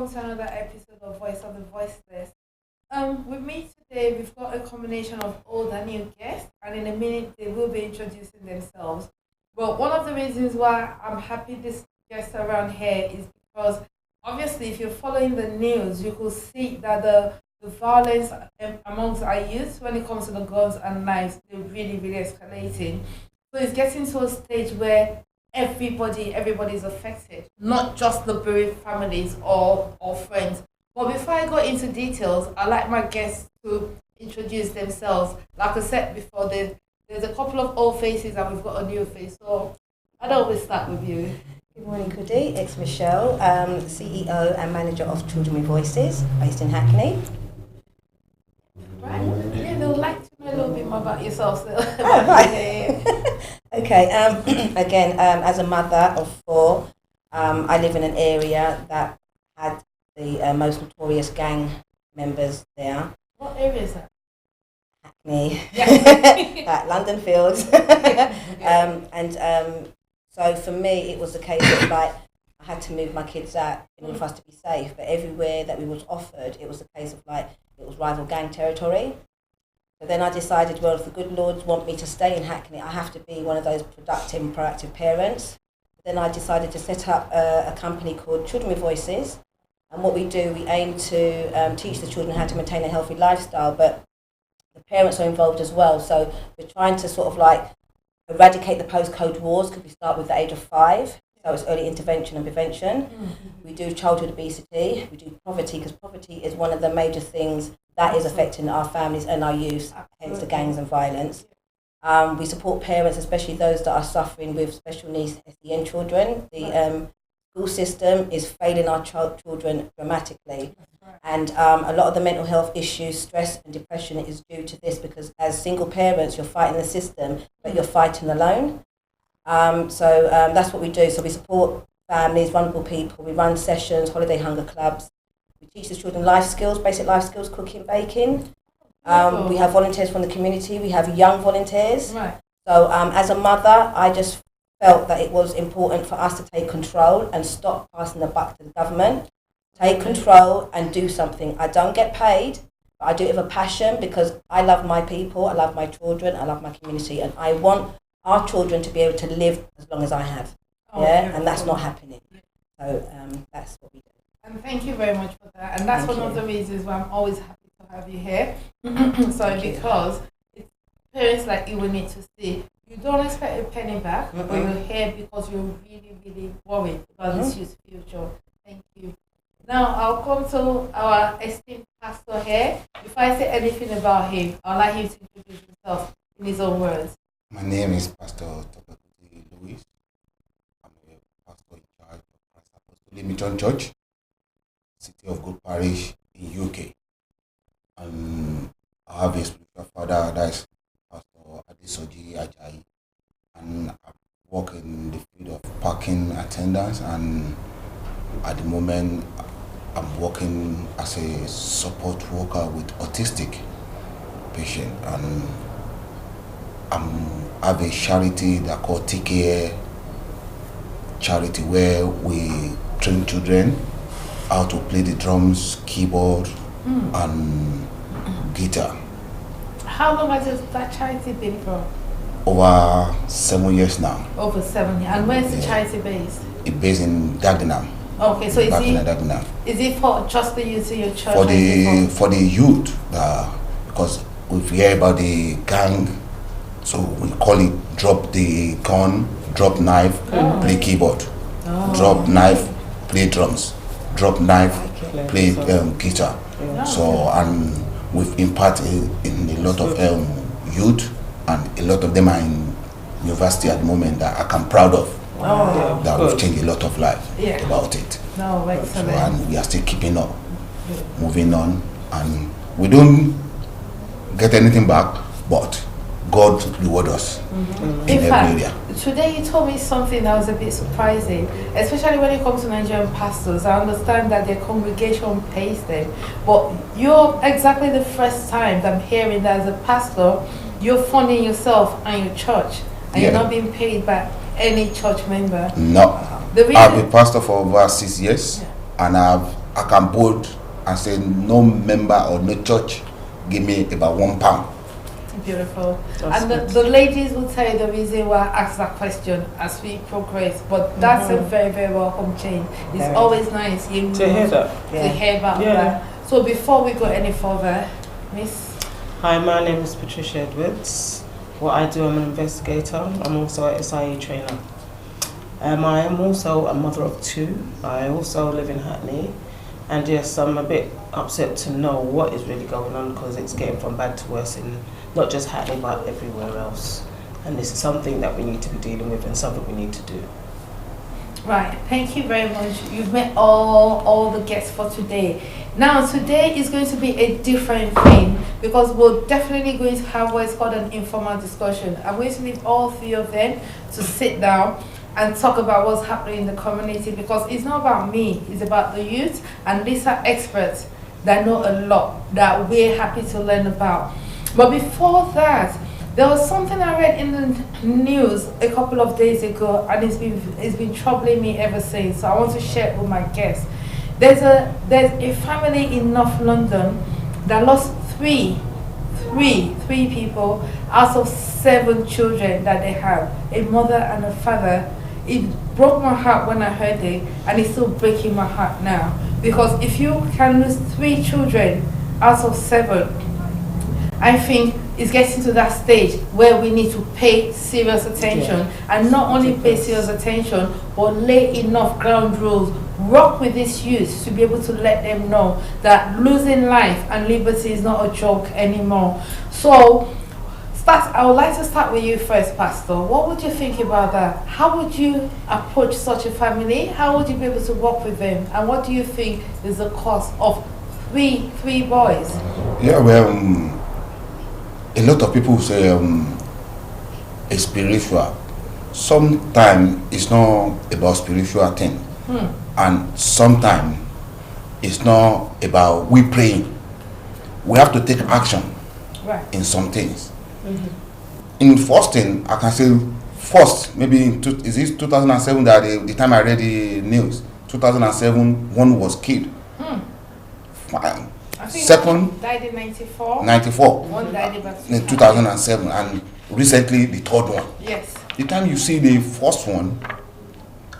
welcome to another episode of Voice of the Voiceless. With me today, we've got a combination of old and new guests, and in a minute they will be introducing themselves. But one of the reasons why I'm happy this guest around here is because obviously, if you're following the news, you could see that the violence amongst our youth when it comes to the guns and knives, they're really, really escalating. So it's getting to a stage where everybody's affected, not just the bereaved families or friends. But before I go into details, I'd like my guests to introduce themselves. Like I said before, there's a couple of old faces and we've got a new face. So I'd always start with you. Good morning, Kudi. It's Michelle, CEO and manager of Children with Voices, based in Hackney. Right. Yeah, they would like to know a little bit more about yourself. So. Oh, right. Okay. Again, as a mother of four, I live in an area that had the most notorious gang members there. What area is that? Hackney. Yeah. At London Fields. So for me, it was a case of like, I had to move my kids out in order for us to be safe. But everywhere that we was offered, it was a case of like, it was rival gang territory. So then I decided, well, if the good Lord want me to stay in Hackney, I have to be one of those productive and proactive parents. Then I decided to set up a company called Children with Voices. And what we do, we aim to teach the children how to maintain a healthy lifestyle, but the parents are involved as well. So we're trying to sort of like eradicate the postcode wars, because we start with the age of 5. So it's early intervention and prevention. Mm-hmm. We do childhood obesity. We do poverty, because poverty is one of the major things that is affecting our families and our youth, hence the gangs and violence. We support parents, especially those that are suffering with special needs, SEN children. The school system is failing our children dramatically. And a lot of the mental health issues, stress and depression is due to this, because as single parents, you're fighting the system, but you're fighting alone. So that's what we do. So we support families, vulnerable people. We run sessions, holiday hunger clubs. We teach the children life skills, basic life skills, cooking, baking. We have volunteers from the community. We have young volunteers. Right. So as a mother, I just felt that it was important for us to take control and stop passing the buck to the government. Take control and do something. I don't get paid, but I do it with a passion, because I love my people, I love my children, I love my community, and I want our children to be able to live as long as I have. And that's not happening. So that's what we do. And thank you very much for that. And that's one of the reasons why I'm always happy to have you here. Because it's parents like you will need to see. You don't expect a penny back, but you're here because you're really, really worried about this youth's future. Thank you. Now I'll come to our esteemed pastor here. If I say anything about him, I'd like him to introduce himself in his own words. My name is Pastor Tokoti Louis. I'm a pastor in charge of Christ Apostolic Mission Church, City of God Parish in UK. And I have a spiritual father, that is Pastor Adesoji Ajayi. And I work in the field of parking attendance, and at the moment I'm working as a support worker with autistic patient, and I have a charity that called TKA charity, where we train children how to play the drums, keyboard, and guitar. How long has that charity been for? Over 7 years now. Over 7 years. And where's the charity based? It's based in Dagenham. Okay, so is it for just the youth in your church? For the youth, because we hear about the gang, so we call it drop the gun, drop knife, play keyboard, drop knife, play drums, drop knife, play guitar. So, and we've impacted in a lot of youth, and a lot of them are in university at the moment that I'm proud of. That we've changed a lot of life about it. No, excellent. So, and we are still keeping up, moving on, and we don't get anything back, but God reward us in every area. Today you told me something that was a bit surprising, especially when it comes to Nigerian pastors. I understand that their congregation pays them, but you're exactly the first time that I'm hearing that as a pastor, you're funding yourself and your church, and you're not being paid by any church member. No. I've been pastor for over 6 years, and I've I can bold and say no member or no church give me about £1. Beautiful. That's And the ladies will tell you the reason why I asked that question as we progress. But that's a very, very welcome change. It's Very. always nice you To hear that. to hear about Yeah. that. So before we go any further, Miss. Hi, my name is Patricia Edwards. What I do, I'm an investigator. I'm also a SIA trainer. I am also a mother of 2. I also live in Hackney. And yes, I'm a bit upset to know what is really going on because it's getting from bad to worse in not just Hackney but everywhere else. And this is something that we need to be dealing with and something we need to do. Right, thank you very much. You've met all the guests for today. Now, today is going to be a different thing because we're definitely going to have what's called an informal discussion. I'm going to need all 3 of them to sit down and talk about what's happening in the community because it's not about me, it's about the youth, and these are experts that know a lot that we're happy to learn about. But before that, there was something I read in the news a couple of days ago, and it's been troubling me ever since. So I want to share it with my guests. There's a family in North London that lost three people out of 7 children that they have, a mother and a father. It broke my heart when I heard it, and it's still breaking my heart now. Because if you can lose 3 children out of 7, I think it's getting to that stage where we need to pay serious attention, and not only pay serious attention, but lay enough ground rules, work with these youth to be able to let them know that losing life and liberty is not a joke anymore. So, I would like to start with you first, Pastor. What would you think about that? How would you approach such a family? How would you be able to work with them? And what do you think is the cause of three boys? Yeah, well, a lot of people say it's spiritual. Sometimes it's not about spiritual thing, and sometimes it's not about we praying. We have to take action in some things. In first thing, I can say first, maybe is it 2007 that the time I read the news, 2007, one was killed. I think Second, died in 94. 94. One died about In 2007, and recently the third one. Yes. The time you see the first one,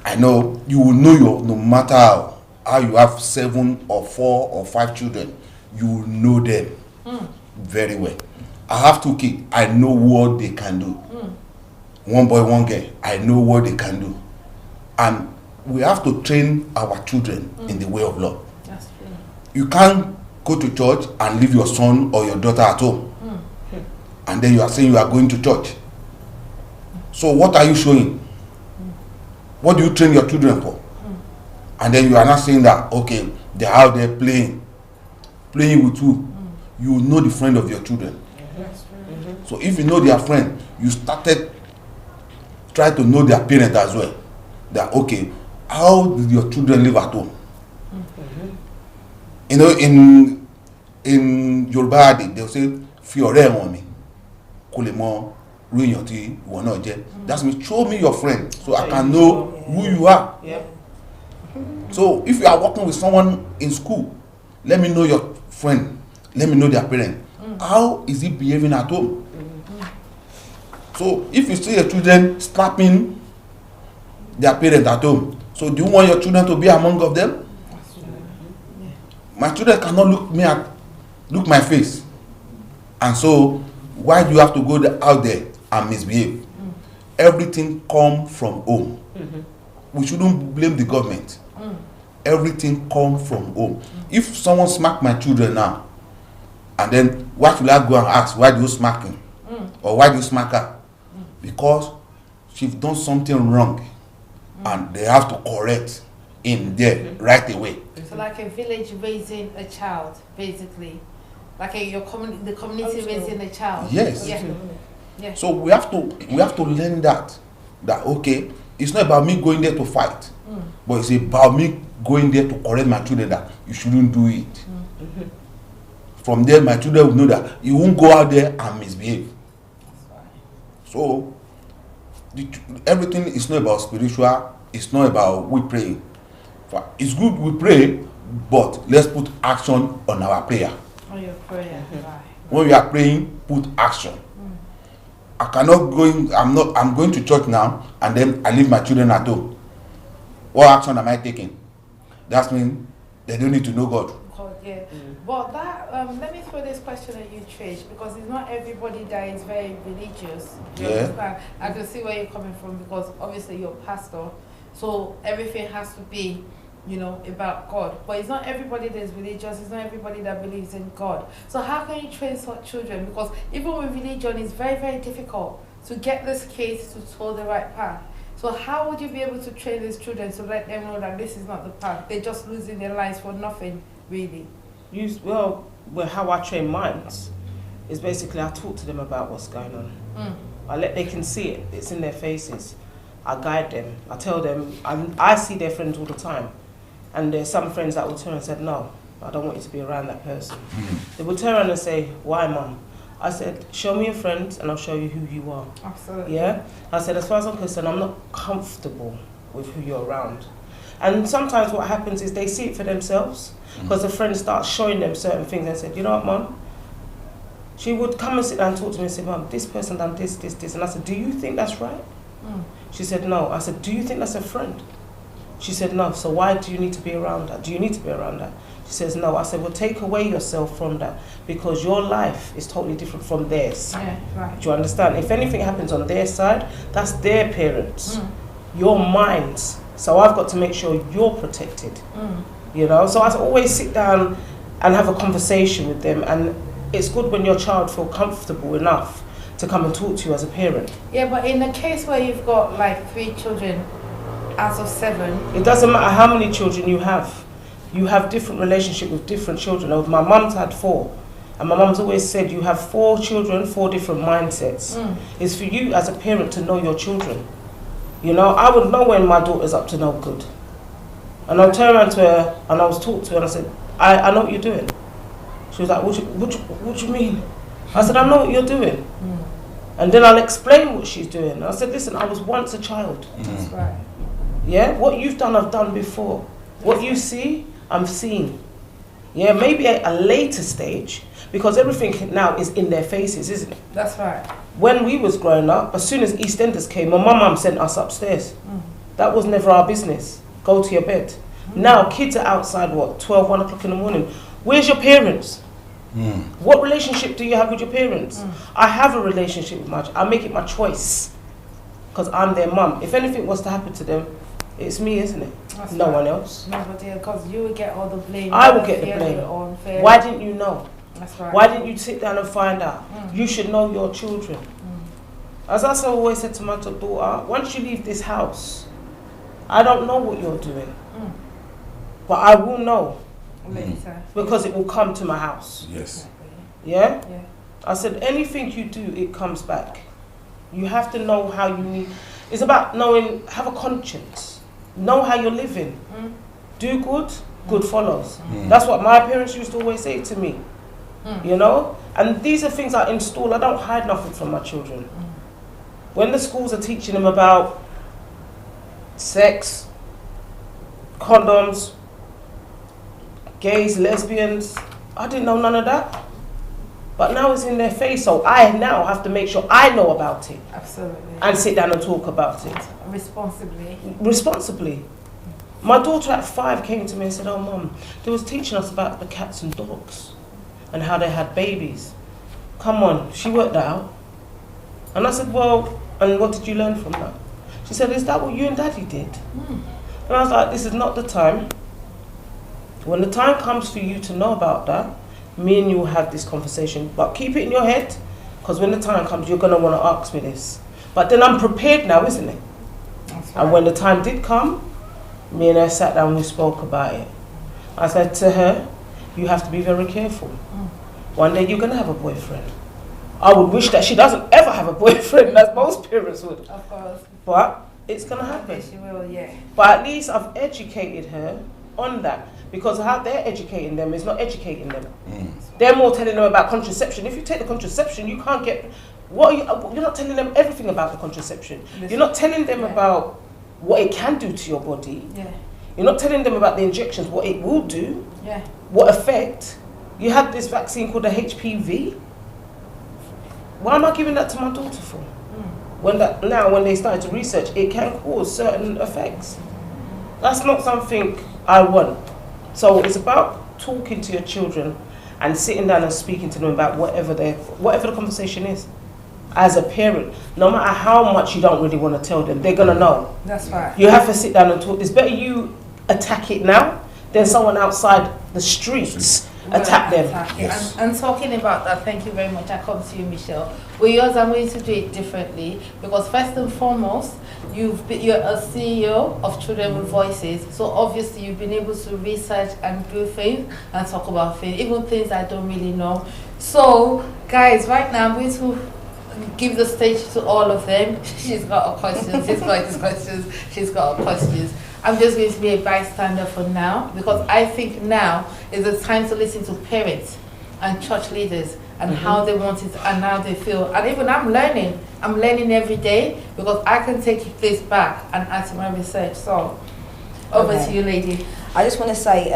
I know you will know no matter how you have 7 or 4 or 5 children, you will know them very well. I have 2 kids. I know what they can do. One boy, one girl. I know what they can do. And we have to train our children in the way of love. That's true. You can't go to church and leave your son or your daughter at home. And then you are saying you are going to church. So what are you showing? What do you train your children for? And then you are not saying that, okay, they're out there playing with you. You know the friend of your children. So if you know their friend, you started try to know their parent as well. That okay, how did your children live at home? You know, in Yoruba they'll say fi ọ̀rẹ́ wọn mi kó lè mọ irú èèyàn tí ìwọ náà jẹ́. That's me, show me your friend so I can know who you are. So if you are working with someone in school, let me know your friend, let me know their parent. How is he behaving at home? So if you see your children slapping their parents at home, so do you want your children to be among of them? My children cannot look my face, and so why do you have to go out there and misbehave? Everything come from home. We shouldn't blame the government. Everything come from home. If someone smack my children now, and then why should I go and ask, why do you smack him? Or why do you smack her? Because she's done something wrong, and they have to correct in there right away. So like a village raising a child, basically. Like the community raising a child. Yes. Yeah. So we have to learn that okay, it's not about me going there to fight, but it's about me going there to correct my children that you shouldn't do it. From there, my children will know that you won't go out there and misbehave. So everything is not about spiritual. It's not about we pray. It's good we pray, but let's put action on our prayer. On your prayer, right. When we are praying, put action. I cannot I'm going to church now and then I leave my children at home. What action am I taking? That means they don't need to know God. Yeah. But that let me throw this question at you, Trish, because it's not everybody that is very religious. You understand? I can see where you're coming from, because obviously you're a pastor, so everything has to be, you know, about God. But it's not everybody that is religious, it's not everybody that believes in God. So how can you train such children? Because even with religion, it's very, very difficult to get these kids to toe the right path. So how would you be able to train these children to let them know that this is not the path? They're just losing their lives for nothing, really. Well, how I train minds is basically I talk to them about what's going on. They can see it. It's in their faces. I guide them. I tell them, I see their friends all the time. And there's some friends that will turn and say, no, I don't want you to be around that person. They will turn around and say, why, Mum? I said, show me your friends and I'll show you who you are. Absolutely. Yeah? I said, as far as I'm concerned, I'm not comfortable with who you're around. And sometimes what happens is they see it for themselves, because the friend starts showing them certain things and said, you know what, Mum? She would come and sit down and talk to me and say, Mum, this person done this. And I said, do you think that's right? She said, no. I said, do you think that's a friend? She said, no. So why do you need to be around that? Do you need to be around that? She says, no. I said, well, take away yourself from that, because your life is totally different from theirs. Yeah, right. Do you understand? If anything happens on their side, that's their parents. Your minds. So I've got to make sure you're protected. You know? So I always sit down and have a conversation with them, and it's good when your child feels comfortable enough to come and talk to you as a parent. Yeah, but in the case where you've got like 3 children out of 7... It doesn't matter how many children you have. You have different relationship with different children. My mum's had 4. And my mum's always said you have 4 children, 4 different mindsets. It's for you as a parent to know your children. You know, I would know when my daughter's up to no good. And I'll turn around to her and I was talking to her and I said, I know what you're doing. She was like, what do you mean? I said, I know what you're doing. And then I'll explain what she's doing. And I said, listen, I was once a child. That's right. Yeah, what you've done, I've done before. What you see, I'm seeing. Yeah, maybe at a later stage, because everything now is in their faces, isn't it? That's right. When we was growing up, as soon as EastEnders came, my mum sent us upstairs. That was never our business. Go to your bed. Now, kids are outside, 12, 1 o'clock in the morning. Where's your parents? What relationship do you have with your parents? I have a relationship with I make it my choice, because I'm their mum. If anything was to happen to them, it's me, isn't it? That's no right. one else. No, but because you will get all the blame. I will get the blame. Why didn't you know? That's right. Why didn't you sit down and find out? You should know your children. As I always said to my daughter, once you leave this house, I don't know what you're doing, but I will know Later. because it will come to my house. Yes. Yeah? Yeah. I said, anything you do, it comes back. You have to know how you need. It's about knowing, have a conscience. Know how you're living. Do good, good follows. That's what my parents used to always say to me. You know? And these are things I install. I don't hide nothing from my children. When the schools are teaching them about sex, condoms, gays, lesbians, I didn't know none of that. But now it's in their face, so I now have to make sure I know about it. Absolutely. And sit down and talk about it. Responsibly. Responsibly. My daughter at 5 came to me and said, oh, Mum, they was teaching us about the cats and dogs and how they had babies. Come on, she worked that out. And I said, well, and what did you learn from that? She said, is that what you and Daddy did? And I was like, this is not the time. When the time comes for you to know about that, me and you will have this conversation. But keep it in your head, because when the time comes, you're going to want to ask me this. But then I'm prepared now, isn't it? That's right. And when the time did come, me and her sat down and we spoke about it. I said to her, you have to be very careful. One day you're going to have a boyfriend. I would wish that she doesn't ever have a boyfriend, as most parents would. Of course. But it's going to happen. She will, yeah. But at least I've educated her on that. Because how they're educating them is not educating them. They're more telling them about contraception. If you take the contraception, you can't get... You're not telling them everything about the contraception. You're not telling them about what it can do to your body. Yeah. You're not telling them about the injections, what it will do, what effect. You had this vaccine called the HPV. Why am I giving that to my daughter for? When they started to research, it can cause certain effects. That's not something I want. So it's about talking to your children and sitting down and speaking to them about whatever the conversation is. As a parent, no matter how much you don't really want to tell them, they're gonna know. That's right. You have to sit down and talk. It's better you attack it now than someone outside the streets attack them. Yes. And talking about that, thank you very much. I come to you, Michelle. With yours, I'm going to do it differently because first and foremost, you're a CEO of Children with Voices, so obviously you've been able to research and do things and talk about things, even things I don't really know. So, guys, right now I'm going to give the stage to all of them. She's got a question. She's got his questions. She's got questions. I'm just going to be a bystander for now because I think now is the time to listen to parents and church leaders and how they want it and how they feel. And even I'm learning every day because I can take this back and add to my research. So over to you, lady. I just want to say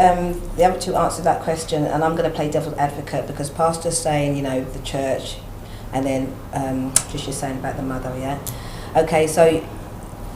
the other two answered that question, and I'm going to play devil's advocate because Pastor's saying, you know, the church, and then Tricia's saying about the mother, yeah? Okay, so,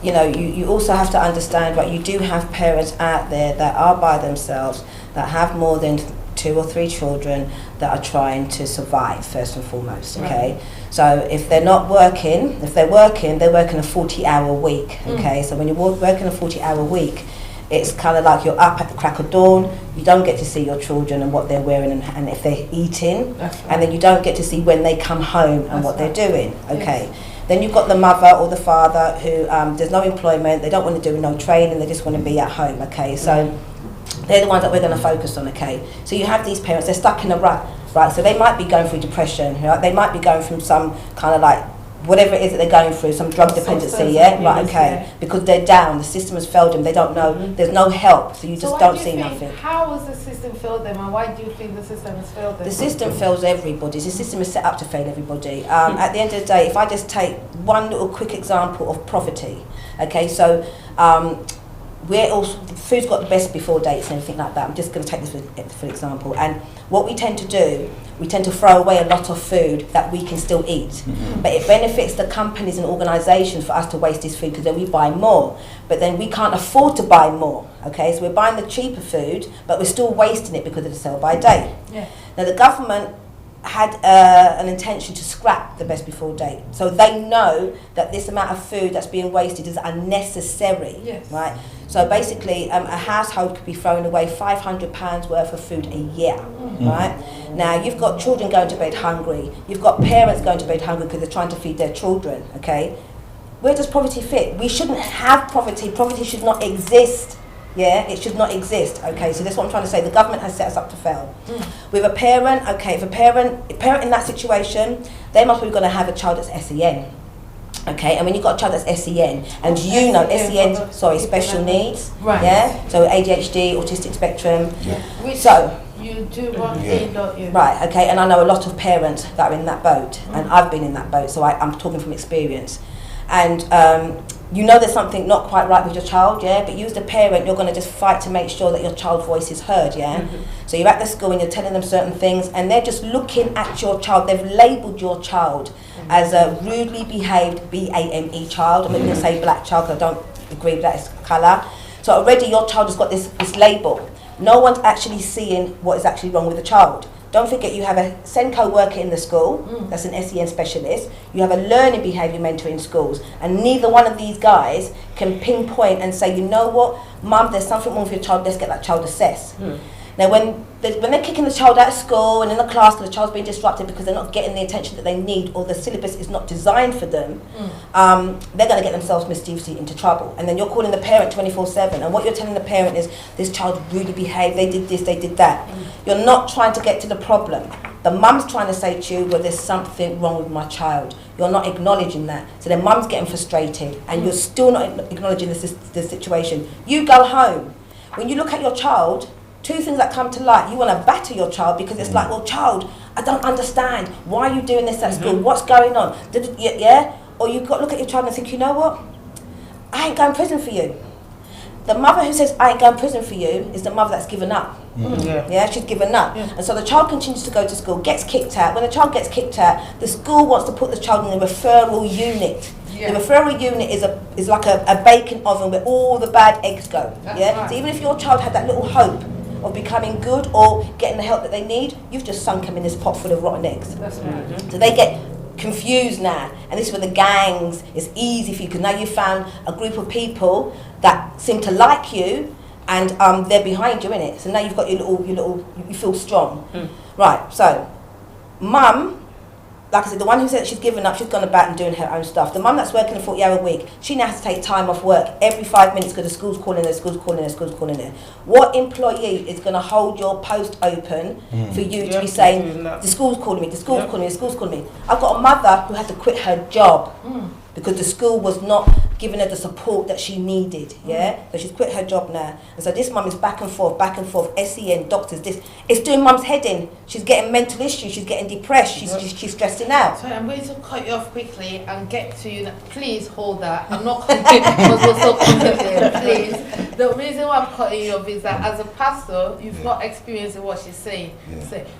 you know, you also have to understand, right, you do have parents out there that are by themselves, that have more than 2 or 3 children that are trying to survive, first and foremost, okay? Right. So if they're not working, they're working a 40-hour week, okay? So when you're working a 40-hour week, it's kind of like you're up at the crack of dawn, you don't get to see your children and what they're wearing and if they're eating, right. And then you don't get to see when they come home and what they're doing, okay? Yes. Then you've got the mother or the father who there's no employment, they don't want to do no training, they just want to be at home, okay? So they're the ones that we're going to focus on, okay? So you have these parents, they're stuck in a rut, right? So they might be going through depression, right? They might be going through some kind of like, whatever it is that they're going through, some drug dependency, yeah? Right, okay. Yeah. Because they're down, the system has failed them, they don't know, there's no help, so you just don't see nothing. How has the system failed them, and why do you think the system has failed them? The system fails everybody, the system is set up to fail everybody. At the end of the day, if I just take one little quick example of poverty, okay, so we're also, food's got the best before dates and everything like that. I'm just going to take this for example. And what we tend to do, we tend to throw away a lot of food that we can still eat. Mm-hmm. But it benefits the companies and organisations for us to waste this food because then we buy more. But then we can't afford to buy more. Okay, so we're buying the cheaper food, but we're still wasting it because of the sell by date. Yeah. Now the government had an intention to scrap the best before date. So they know that this amount of food that's being wasted is unnecessary, yes. Right? So basically, a household could be throwing away £500 worth of food a year, right? Now, you've got children going to bed hungry. You've got parents going to bed hungry because they're trying to feed their children, okay? Where does poverty fit? We shouldn't have poverty. Poverty should not exist. Yeah, it should not exist. Okay, so that's what I'm trying to say. The government has set us up to fail. With a parent, okay, if a parent in that situation, they must be going to have a child that's SEN. Okay, and when you've got a child that's SEN, and you know SEN, special needs, right? Yeah, so ADHD, autistic spectrum. Yeah. Which so you do one thing, don't you? Right. Okay, and I know a lot of parents that are in that boat, and I've been in that boat, so I'm talking from experience, and. You know there's something not quite right with your child, yeah? But you as the parent, you're going to just fight to make sure that your child's voice is heard, yeah? So you're at the school and you're telling them certain things and they're just looking at your child. They've labelled your child as a rudely behaved BAME child. I'm not going to say black child because I don't agree with that, it's colour. So already your child has got this label. No one's actually seeing what is actually wrong with the child. Don't forget you have a SENCO worker in the school, that's an SEN specialist. You have a learning behaviour mentor in schools. And neither one of these guys can pinpoint and say, you know what, Mum, there's something wrong with your child, let's get that child assessed. Now when they're kicking the child out of school and in the class because the child's being disrupted because they're not getting the attention that they need or the syllabus is not designed for them, they're going to get themselves mischievously into trouble. And then you're calling the parent 24/7 and what you're telling the parent is, this child really behaved, they did this, they did that. You're not trying to get to the problem. The mum's trying to say to you, well, there's something wrong with my child. You're not acknowledging that. So the mum's getting frustrated and you're still not acknowledging the situation. You go home. When you look at your child, 2 things that come to light. You want to batter your child because it's like, well, child, I don't understand. Why are you doing this at school? What's going on? Yeah? Or you've got to look at your child and think, you know what? I ain't going to prison for you. the mother who says, I ain't going to prison for you, is the mother that's given up. Yeah, she's given up. And so the child continues to go to school, gets kicked out. When the child gets kicked out, the school wants to put the child in a referral unit. The referral unit is like a baking oven where all the bad eggs go. So even if your child had that little hope of becoming good or getting the help that they need, you've just sunk them in this pot full of rotten eggs. So they get confused now, and this is where the gangs, it's easy for you because now you found a group of people that seem to like you, and they're behind you, innit? So now you've got your little, you feel strong. Right, so mum, like I said, the one who said that she's given up, she's gone about and doing her own stuff. The mum that's working a 40-hour week, she now has to take time off work every 5 minutes because the school's calling her, school's calling her, school's calling her. What employee is going to hold your post open for you to be saying, the school's calling me, the school's calling me, the school's calling me? I've got a mother who had to quit her job because the school was not giving her the support that she needed, So she's quit her job now. And so this mum is back and forth, SEN, doctors, this. It's doing mum's head in. She's getting mental issues, she's getting depressed, she's stressing out. Sorry, I'm going to cut you off quickly and get to you now. Please hold that. I'm not cutting because we're so committed, please. The reason why I'm cutting you off is that as a pastor, you've got experience in what she's saying.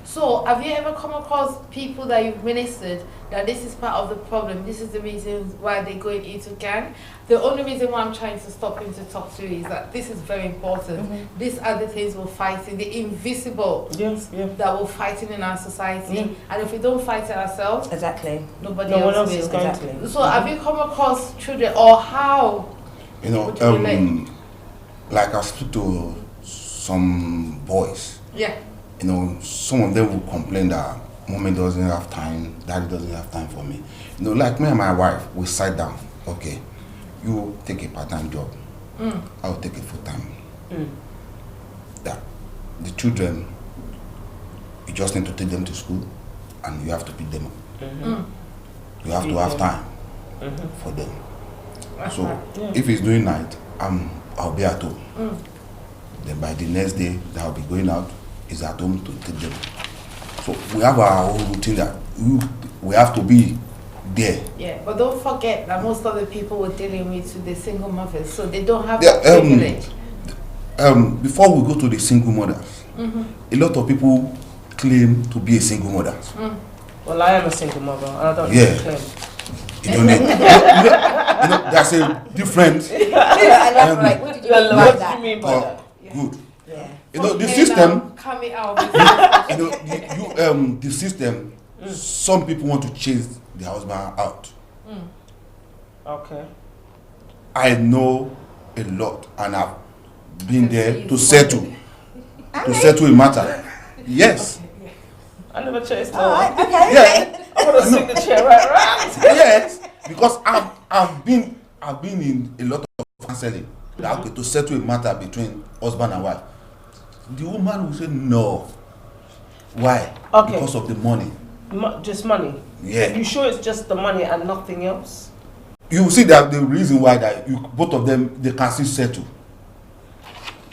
So have you ever come across people that you've ministered that this is part of the problem, this is the reason why they're going into gang? The only reason why I'm trying to stop him to talk to you is that this is very important. These are the things we're fighting, the invisible that we're fighting in our society. And if we don't fight it ourselves, nobody else will. Exactly. So have you come across children, or how? You know, like I speak to some boys. You know, some of them will complain that mommy doesn't have time, daddy doesn't have time for me. You know, like me and my wife, we sat down. Okay, you take a part-time job, I'll take a full-time. That the children, you just need to take them to school, and you have to pick them up. You have to have time for them. So if it's doing night, I'll be at home. Then by the next day that I'll be going out, is at home to take them. So we have our own routine that we have to be there. But don't forget that most of the people we're dealing with are the single mothers, so they don't have that privilege. Before we go to the single mothers, a lot of people claim to be a single mother. Well, I am a single mother, and I don't need to claim. You don't need. You know, there's a difference. Elaborate. What did you mean by that? You mean by that? Good. You know, the system. Coming out. You know, the system. Some people want to chase the husband out. Okay. I know a lot, and I've been there to settle a matter. Yes. I never chased her. Yeah. I want to swing the chair right around. Yes, because I've been in a lot of counseling to settle a matter between husband and wife. The woman will say no. Why? Okay. Because of the money. Just money? Yeah. You sure it's just the money and nothing else? You will see that the reason why that both of them, they can still settle.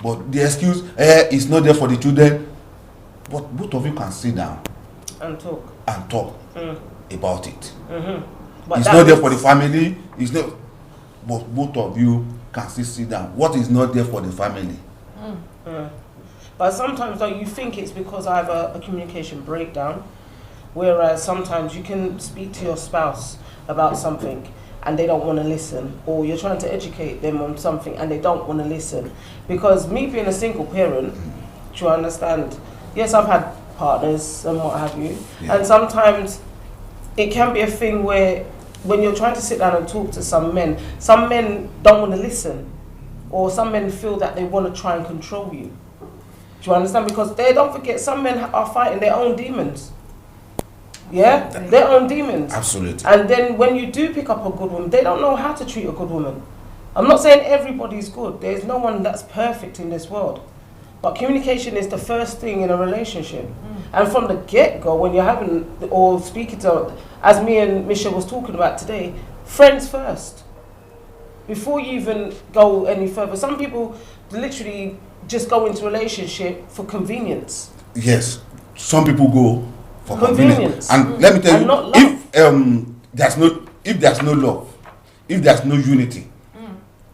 But the excuse, it's not there for the children. But both of you can sit down and talk about it. But it's not there for the family. It's not. But both of you can still sit down. What is not there for the family? But sometimes though, you think it's because I have a communication breakdown, whereas sometimes you can speak to your spouse about something and they don't want to listen, or you're trying to educate them on something and they don't want to listen. Because me being a single parent, do you understand? Yes, I've had partners and what have you, and sometimes it can be a thing where when you're trying to sit down and talk to some men don't want to listen, or some men feel that they want to try and control you. Do you understand? Because they don't forget, some men are fighting their own demons. Yeah? Their own demons. Absolutely. And then when you do pick up a good woman, they don't know how to treat a good woman. I'm not saying everybody's good. There's no one that's perfect in this world. But communication is the first thing in a relationship. And from the get-go, when you're having, or speaking to, as me and Michelle was talking about today, friends first. Before you even go any further. Some people literally just go into a relationship for convenience. Yes. Some people go for convenience. And let me tell you, if there's no love, if there's no unity,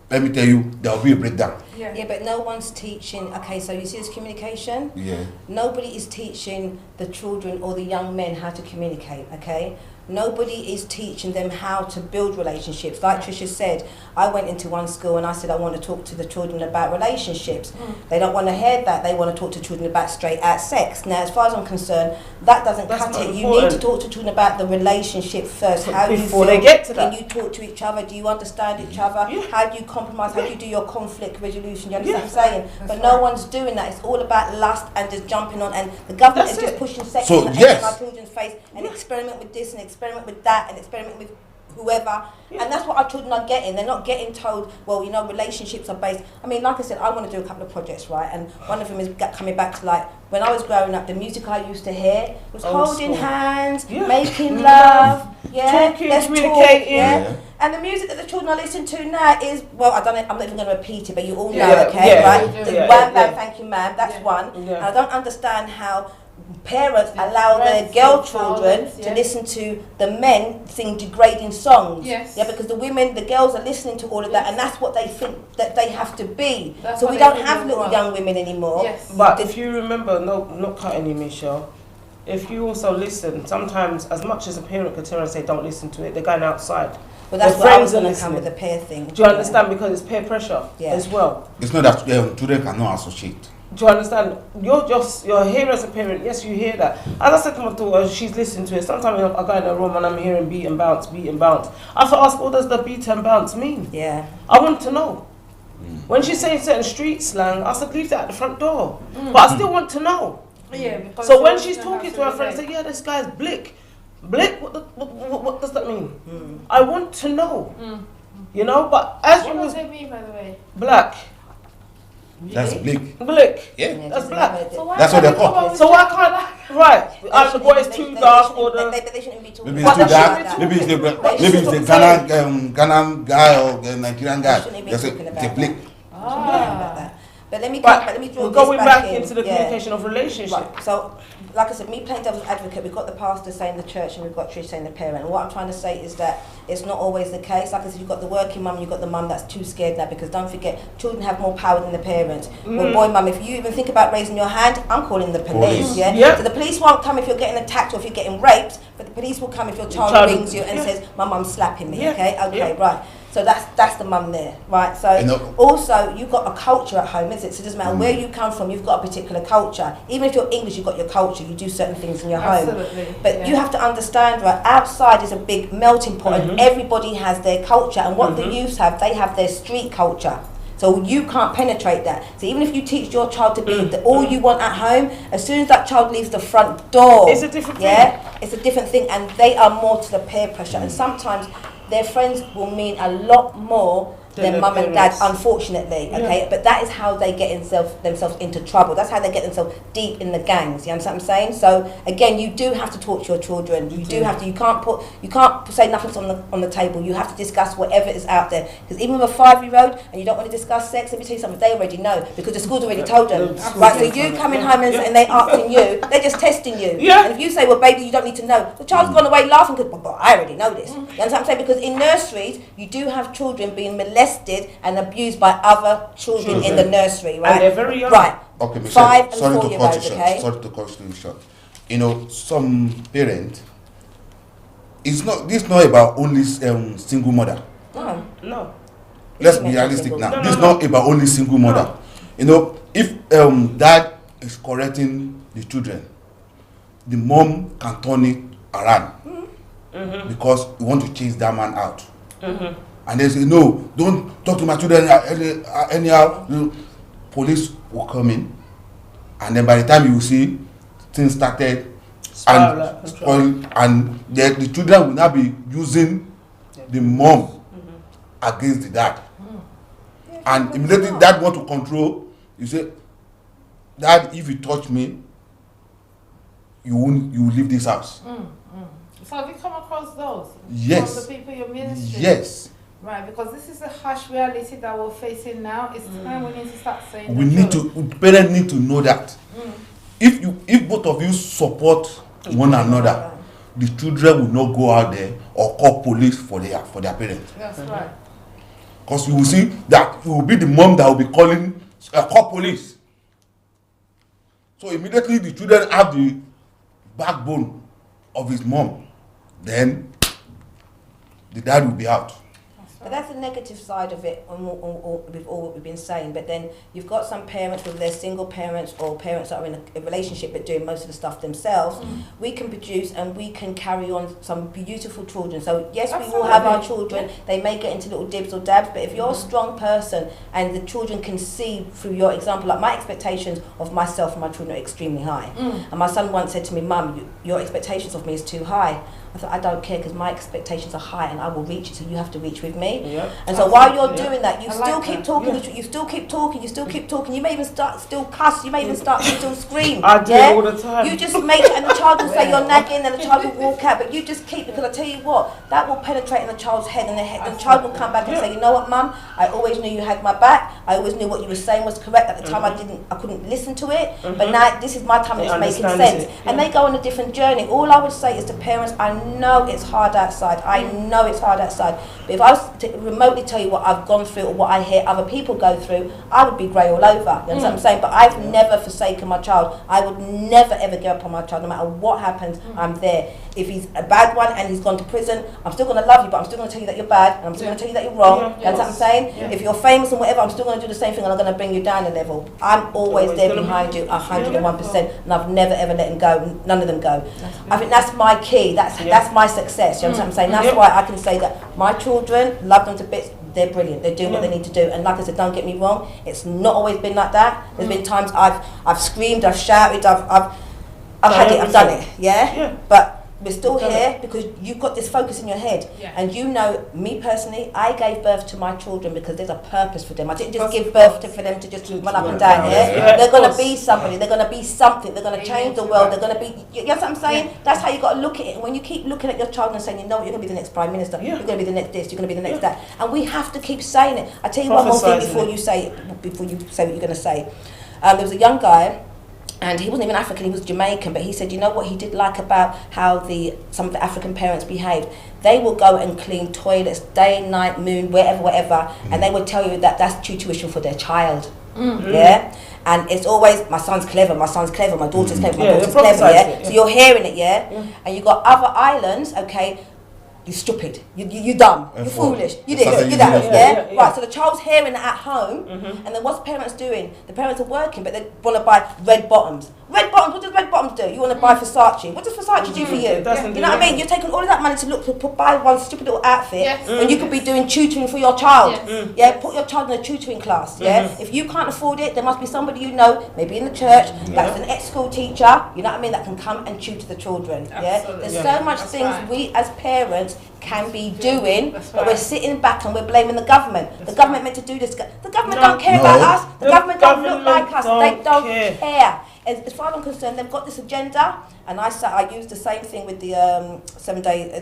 let me tell you, there will be a breakdown. Yeah, but no one's teaching. Okay, so you see this communication? Yeah. Nobody is teaching the children or the young men how to communicate, okay? Nobody is teaching them how to build relationships. Like Trisha said, I went into one school and I said I want to talk to the children about relationships. They don't want to hear that. They want to talk to children about straight out sex. Now, as far as I'm concerned, that doesn't cut it. You need to talk to children about the relationship first. How before you feel. they get to that. Can you talk to each other? Do you understand each other? Yeah. How do you compromise? How do you do your conflict resolution? You understand Yeah. what I'm saying? But no one's doing that. It's all about lust and just jumping on. And the government That's is just it. pushing sex So, in yes. our children's face and experiment with this and experiment with that and experiment with whoever. And that's what our children are getting. They're not getting told, well, you know, relationships are based. I mean, like I said, I want to do a couple of projects, right? And one of them is coming back to, like, when I was growing up, the music I used to hear was Old holding school. hands, Yeah. making love, Talking, let's communicating. talk, yeah. Yeah. And the music that the children are listening to now is, well, I don't know, I'm not even going to repeat it, but you all know, Yeah, okay, yeah, right? yeah, The yeah, wham, bam, yeah. thank you, ma'am, that's Yeah. one. Yeah. And I don't understand how parents allow their Friends, girl friends, children yeah. to listen to the men sing degrading songs. Yes. Yeah, because the women, the girls are listening to all of that, and that's what they think that they have to be. That's So what we they don't think have they little want. young women anymore. Yes. But if you remember, no, not cutting you, Michelle. If you also listen, sometimes as much as a parent could tell and say, don't listen to it, they're going outside. But that's Their where I was friends are going to come with listening. the pair thing. Do you understand? Because it's peer pressure Yeah. as well. It's not that children cannot associate. Do you understand? You're here as a parent. Yes, you hear that. As I said to my daughter, she's listening to it. Sometimes I go in the room and I'm hearing beat and bounce, beat and bounce. I have to ask, what does the beat and bounce mean? Yeah. I want to know. When she's saying certain street slang, I said, leave that at the front door. But I still want to know. Yeah, because So when children she's have talking to her friends, relate. say, yeah, this guy's blick. Blick? What does that mean? I want to know. You know, but as What you does was it mean, by the way? black, That's bleak. blick, Yeah. Yeah, that's just black. remember So why That's what can't they're we come called. up with So why something can't like- right? The boy is too dark or the They shouldn't be talking Maybe about it's too But dark. they Maybe it's the They maybe it's the shouldn't Ghana guy or the Nigerian guy. They shouldn't be They say talking it's about a bleak. Ah. But let me But let me draw we're this going back in. into the Yeah. communication of relationship. Right. So, like I said, me playing devil's advocate, we've got the pastor saying the church and we've got Trish saying the parent. And what I'm trying to say is that it's not always the case. Like I said, you've got the working mum, you've got the mum that's too scared now, because don't forget, children have more power than the parents. Well, boy, mum, if you even think about raising your hand, I'm calling the police. Police. Yeah? Yeah. So the police won't come if you're getting attacked or if you're getting raped, but the police will come if your child Child- rings you and yeah. says, my mum's slapping me. Yeah. Okay, Yeah. right. So that's the mum there, right? So You know- also you've got a culture at home, isn't it? So it doesn't matter where you come from, you've got a particular culture. Even if you're English, you've got your culture. You do certain things in your home. Absolutely. But yeah. you have to understand, right? Outside is a big melting pot, and everybody has their culture. And what the youths have, they have their street culture. So you can't penetrate that. So even if you teach your child to be all you want at home, as soon as that child leaves the front door, It's a different yeah, it's a different thing, and they are more to the peer pressure. And sometimes their friends will mean a lot more Than than their mum and dad, parents. unfortunately. Okay, but that is how they get themselves into trouble. That's how they get themselves deep in the gangs. You understand what I'm saying? So again, you do have to talk to your children. You do have to. You can't say nothing's on the table. You have to discuss whatever is out there. Because even with a 5-year-old, and you don't want to discuss sex, let me tell you something. They already know because the school's already told them. The school Right. So knows. you coming Yeah. home and they asking you, they're just testing you. Yeah. And if you say, well, baby, you don't need to know, the child's gone away laughing because, but I already know this. You understand what I'm saying? Because in nurseries, you do have children being molested and abused by other children in the nursery, right? And they're very young. Right. Okay, Michelle, 5 and sorry to 4 year cut olds, you short. okay? Sorry to cut you short. You know, some parent, this is not about only single mother. No. No. Let's You be mentioned realistic single. now. No, This is no. not about only single mother. You know, if dad is correcting the children, the mom can turn it around because you want to chase that man out. And they say, no, don't talk to my children anyhow. Police will come in, and then by the time you see things started Spiral out of and control. spoil, and the children will now be using the mom against the dad. And immediately dad want to control, you say, dad, if you touch me, you will leave this house. So have you come across those? Yes. From the people you're ministering? Yes. Right, because this is a harsh reality that we're facing now. It's time we need to start saying We the need truth. to, parents need to know that. If both of you support one another, the children will not go out there or call police for their parents. That's right. Because you will see that you will be the mom that will be calling call police. So immediately the children have the backbone of his mom, then the dad will be out. But that's the negative side of it with all what we've been saying. But then you've got some parents, whether they're single parents or parents that are in a relationship but doing most of the stuff themselves. We can produce and we can carry on some beautiful children. So yes, we will have our children. They may get into little dibs or dabs, but if you're a strong person and the children can see through your example, like my expectations of myself and my children are extremely high. And my son once said to me, "Mum, your expectations of me is too high." I thought, I don't care because my expectations are high and I will reach it, so you have to reach with me. Yep. And so while you're doing that, you I still like keep that. talking, Yeah. you still keep talking, you still keep talking. You may even start still cuss, you may even start to still scream. I do it all the time. You just make it, and the child will say you're nagging, and the child will walk out. But you just keep, because I tell you what, that will penetrate in the child's head, and the child will come back and say, you know what, Mum, I always knew you had my back. I always knew what you were saying was correct. At the time, I couldn't listen to it, but now this is my time, and it's making sense. And they go on a different journey. All I would say is to parents, I know it's hard outside. I know it's hard outside. But if I was to remotely tell you what I've gone through or what I hear other people go through, I would be grey all over. You understand what I'm saying? But I've never forsaken my child. I would never ever give up on my child. No matter what happens, I'm there. If he's a bad one and he's gone to prison, I'm still going to love you, but I'm still going to tell you that you're bad, and I'm still going to tell you that you're wrong. You understand what I'm saying? If you're famous and whatever, I'm still going to do the same thing, and I'm going to bring you down a level. I'm always there behind you, 101%, and I've never ever let them go. None of them go. I think that's my key. That's my success. You understand what I'm saying? That's why I can say that my children, love them to bits. They're brilliant. They're doing what they need to do. And like I said, don't get me wrong, it's not always been like that. There's been times I've screamed, I've shouted, I've had it, I've done it. Yeah. But we're still here because you've got this focus in your head. And you know, me personally, I gave birth to my children because there's a purpose for them. I didn't just give birth for them to just run up and down. They're going to be somebody. They're going to be something. They're going to change the world. They're going to be. You know what I'm saying? That's how you got to look at it. And when you keep looking at your child and saying, you know what, you're going to be the next prime minister. You're going to be the next this. You're going to be the next that. And we have to keep saying it. I tell you one more thing before you say what you're going to say. There was a young guy. And he wasn't even African, he was Jamaican, but he said, you know what he did like about how some of the African parents behaved? They will go and clean toilets day, night, moon, whatever, and they would tell you that that's tuition for their child. Yeah? And it's always, my son's clever, my daughter's clever, my daughter's clever, So you're hearing it, And you got other islands, okay, you're stupid, you're dumb, you're foolish, you this, you that, Right, so the child's hearing it at home, and then what's parents doing? The parents are working, but they want to buy red bottoms. Red bottoms, what does red bottoms do? You want to buy Versace. What does Versace do for you? You know what I mean? You're taking all of that money to buy one stupid little outfit, when you could be doing tutoring for your child. Put your child in a tutoring class. If you can't afford it, there must be somebody you know, maybe in the church, that's an ex-school teacher, you know what I mean, that can come and tutor the children. There's so much things we as parents can be doing, but we're sitting back and we're blaming the government. The government meant to do this. The government don't care about us. The government don't look like us. They don't care. As far as I'm concerned, they've got this agenda, and I used the same thing with the 7 day.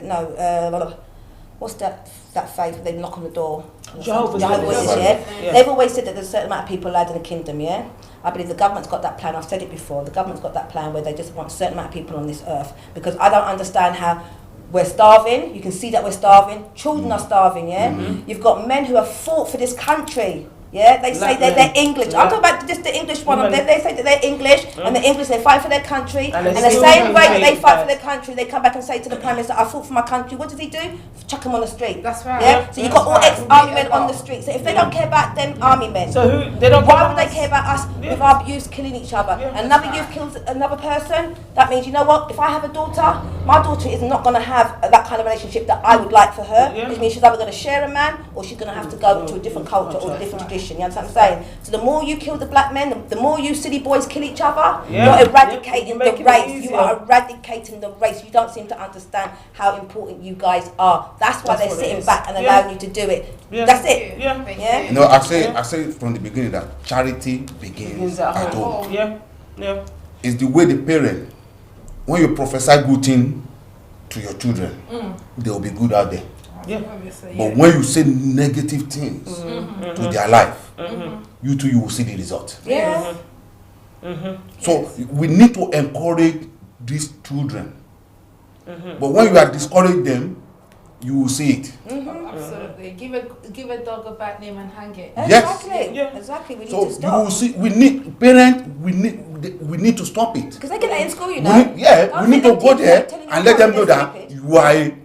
What's that faith? They knock on the door. Jehovah's Witnesses. They've always said that there's a certain amount of people allowed in the kingdom. I believe the government's got that plan. I've said it before. The government's got that plan where they just want a certain amount of people on this earth, because I don't understand how. We're starving. You can see that we're starving. Children are starving. You've got men who have fought for this country. They say they're English. I'm talking about just the English one. They say that they're English, and the English, they fight for their country. And the same way that they fight for their country, they come back and say to the Prime Minister, I fought for my country. What does he do? Chuck them on the street. That's right. So you've got all ex-army men on the street. So if they don't care about them army men, so why would they care about us with our youth killing each other? Another youth kills another person. That means, you know what? If I have a daughter, my daughter is not going to have that kind of relationship that I would like for her. It means she's either going to share a man, or she's going to have to go to a different culture or a different tradition. You understand what I'm saying? So the more you kill the black men, the more you city boys kill each other, you're eradicating the race. You are eradicating the race. You don't seem to understand how important you guys are. That's why they're sitting back and allowing you to do it. That's it. You know, I say from the beginning that charity begins at home. It's the way the parent, when you prophesy good thing to your children, they will be good out there. But when you say negative things to their life, you too, you will see the result. So we need to encourage these children. But when you are discouraging them, you will see it. Absolutely. Give a dog a bad name and hang it. Yes. Exactly. Yeah. Exactly. We need So to you stop. will see. We need parents. We need to stop it. Because they get that in school, you We know. need, we need to go there and let them know that stupid.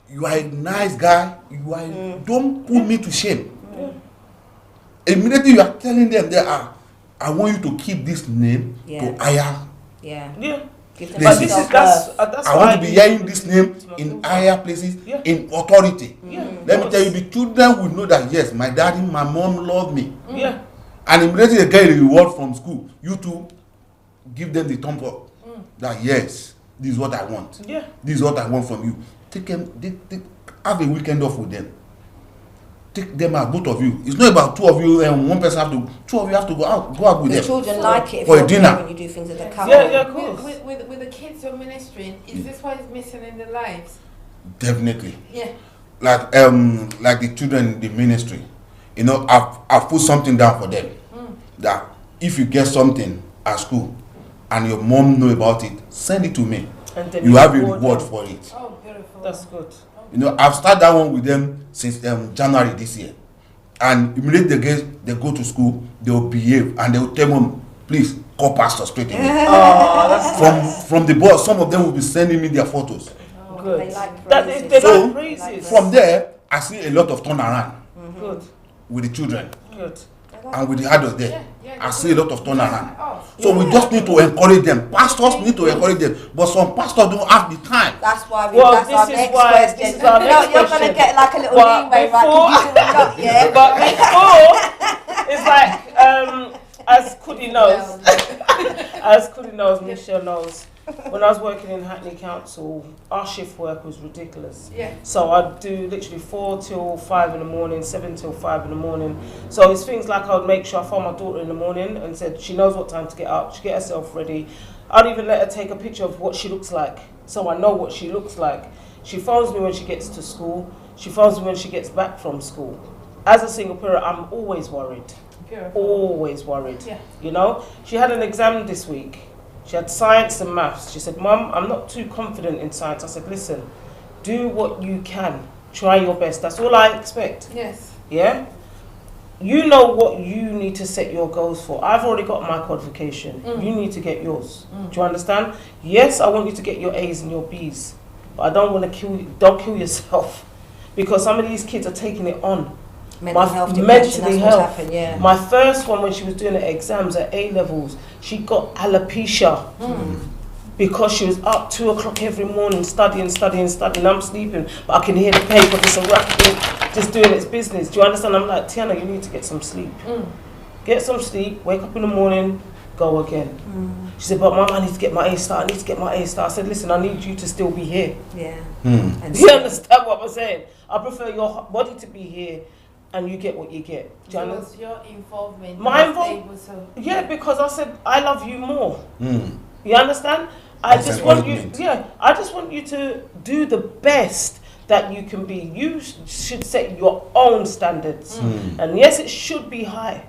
you are a nice guy. You are. Don't put me to shame. Immediately you are telling them that I want you to keep this name to higher. Yeah. But Places. this is that's I want to be hearing this name in higher places, in authority. Let me tell you, the children will know that yes, my daddy, my mom love me. Yeah. And immediately they get a reward from school. You too give them the thumb up. That yes, this is what I want. Yeah. This is what I want from you. Take them, have a weekend off with them. Take them out, both of you. It's not about two of you and one person two of you have to go out with The them. children like it for if a dinner. when you do things as a couple. Yeah, of course. With the kids you're ministering, is this what is missing in their lives? Definitely. Yeah. Like the children in the ministry. You know, I've put something down for them. That if you get something at school and your mom know about it, send it to me. And then You have a reward for it. Oh, beautiful. That's good. You know, I've started that one with them since January this year. And immediately they go to school, they will behave and they will tell them, please call pastor straight away. From the boss, some of them will be sending me their photos. Good. They like They praises. like praises. From there, I see a lot of turnaround Good. with the children Good. and with the adults there. I see a lot of turnaround. Oh, So we just need to encourage them. Pastors need to encourage them, but some pastors don't have the time. That's why Well, that's our this is next why- question. this is our next You're question. gonna get like a little But leeway, right? before- 'Cause you do a lot, yeah. But before, it's like, as Kudi knows, as Kudi knows, Michelle knows, when I was working in Hackney Council, our shift work was ridiculous. yeah. So I'd do literally 4 till 5 in the morning, 7 till 5 in the morning. So it's things like I would make sure I phone my daughter in the morning and said she knows what time to get up, she get herself ready. I'd even let her take a picture of what she looks like, so I know what she looks like. She phones me when she gets to school, she phones me when she gets back from school. As a single parent, I'm always worried. Beautiful. Always worried. Yeah. You know, she had an exam this week. She had science and maths. She said, Mum, I'm not too confident in science. I said, listen, do what you can. Try your best. That's all I expect. Yes. Yeah? You know what you need to set your goals for. I've already got my qualification. You need to get yours. Do you understand? Yes, I want you to get your A's and your B's. But I don't want to kill you. Don't kill yourself. Because some of these kids are taking it on. Mental health, depression, that's what's happened, yeah. My first one, when she was doing the exams at A levels, she got alopecia because she was up 2 o'clock every morning studying. I'm sleeping, but I can hear the paper just just doing its business. Do you understand? I'm like, Tiana, you need to get some sleep. Get some sleep, wake up in the morning, go again. She said, but Mum, I need to get my A star. I said, listen, I need you to still be here. Yeah. Do you understand what I'm saying? I prefer your body to be here and you get what you get. Do you So understand? it's your involvement. My that was involvement? able to- Yeah, because I said I love you more. You understand? I That's just want you. encouragement. Yeah, I just want you to do the best that you can be. You should set your own standards, and yes, it should be high.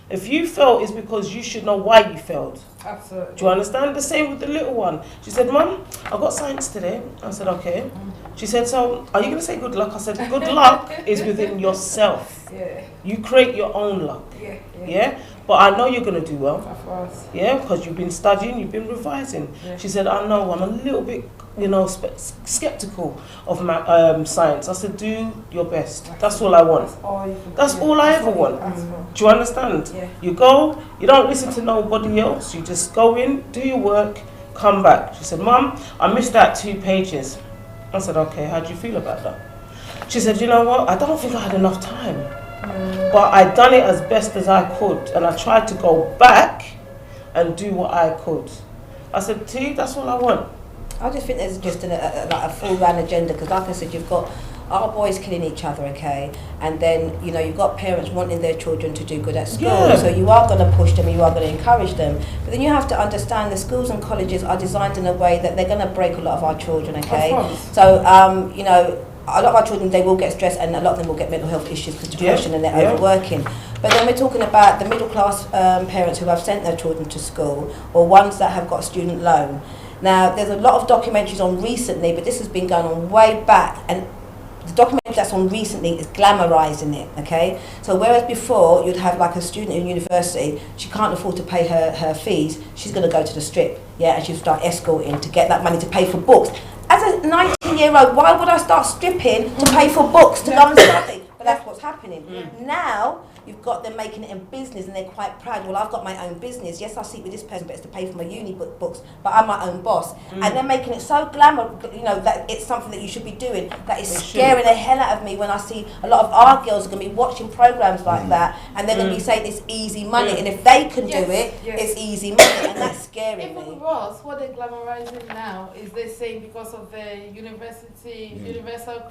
If you failed, it's because you should know why you failed. Absolutely. Do you understand? The same with the little one. She said, Mum, I got science today. I said, okay. She said, so are you going to say good luck? I said, good luck is within yourself. Yeah. You create your own luck. Yeah. Yeah? But I know you're going to do well. Of course. Yeah? Because you've been studying, you've been revising. Yeah. She said, I know, I'm a little bit, skeptical of my science. I said, do your best. That's all I want. That's all you can That's do. all I That's ever all you want. ask for. Do you understand? Yeah. You go, you don't listen to nobody else. You just go in, do your work, come back. She said, Mum, I missed out 2 pages. I said, okay, how do you feel about that? She said, you know what, I don't think I had enough time. But I done it as best as I could. And I tried to go back and do what I could. I said, T, that's all I want. I just think there's just a full-round agenda because, like I said, you've got our boys killing each other, okay, and then you've got parents wanting their children to do good at school. Yeah. So you are going to push them, you are going to encourage them, but then you have to understand the schools and colleges are designed in a way that they're going to break a lot of our children, okay. Of course. So a lot of our children, they will get stressed and a lot of them will get mental health issues because depression and they're overworking. But then we're talking about the middle class parents who have sent their children to school or ones that have got a student loan. Now, there's a lot of documentaries on recently, but this has been going on way back, and the documentary that's on recently is glamorizing it, okay? So whereas before you'd have like a student in university, she can't afford to pay her fees, she's going to go to the strip, yeah, and she'll start escorting to get that money to pay for books. As a 19-year-old, why would I start stripping to pay for books to go and study? But that's what's happening. Now, you've got them making it in business and they're quite proud. Well, I've got my own business. Yes, I sleep with this person, but it's to pay for my uni books, but I'm my own boss. And they're making it so glamour, you know, that it's something that you should be doing. That is scaring the hell out of me when I see a lot of our girls are going to be watching programs like that and they're going to be saying it's easy money. And if they can do it, it's easy money. And that's scaring me. Even worse, what they're glamorizing now is they're saying because of the universal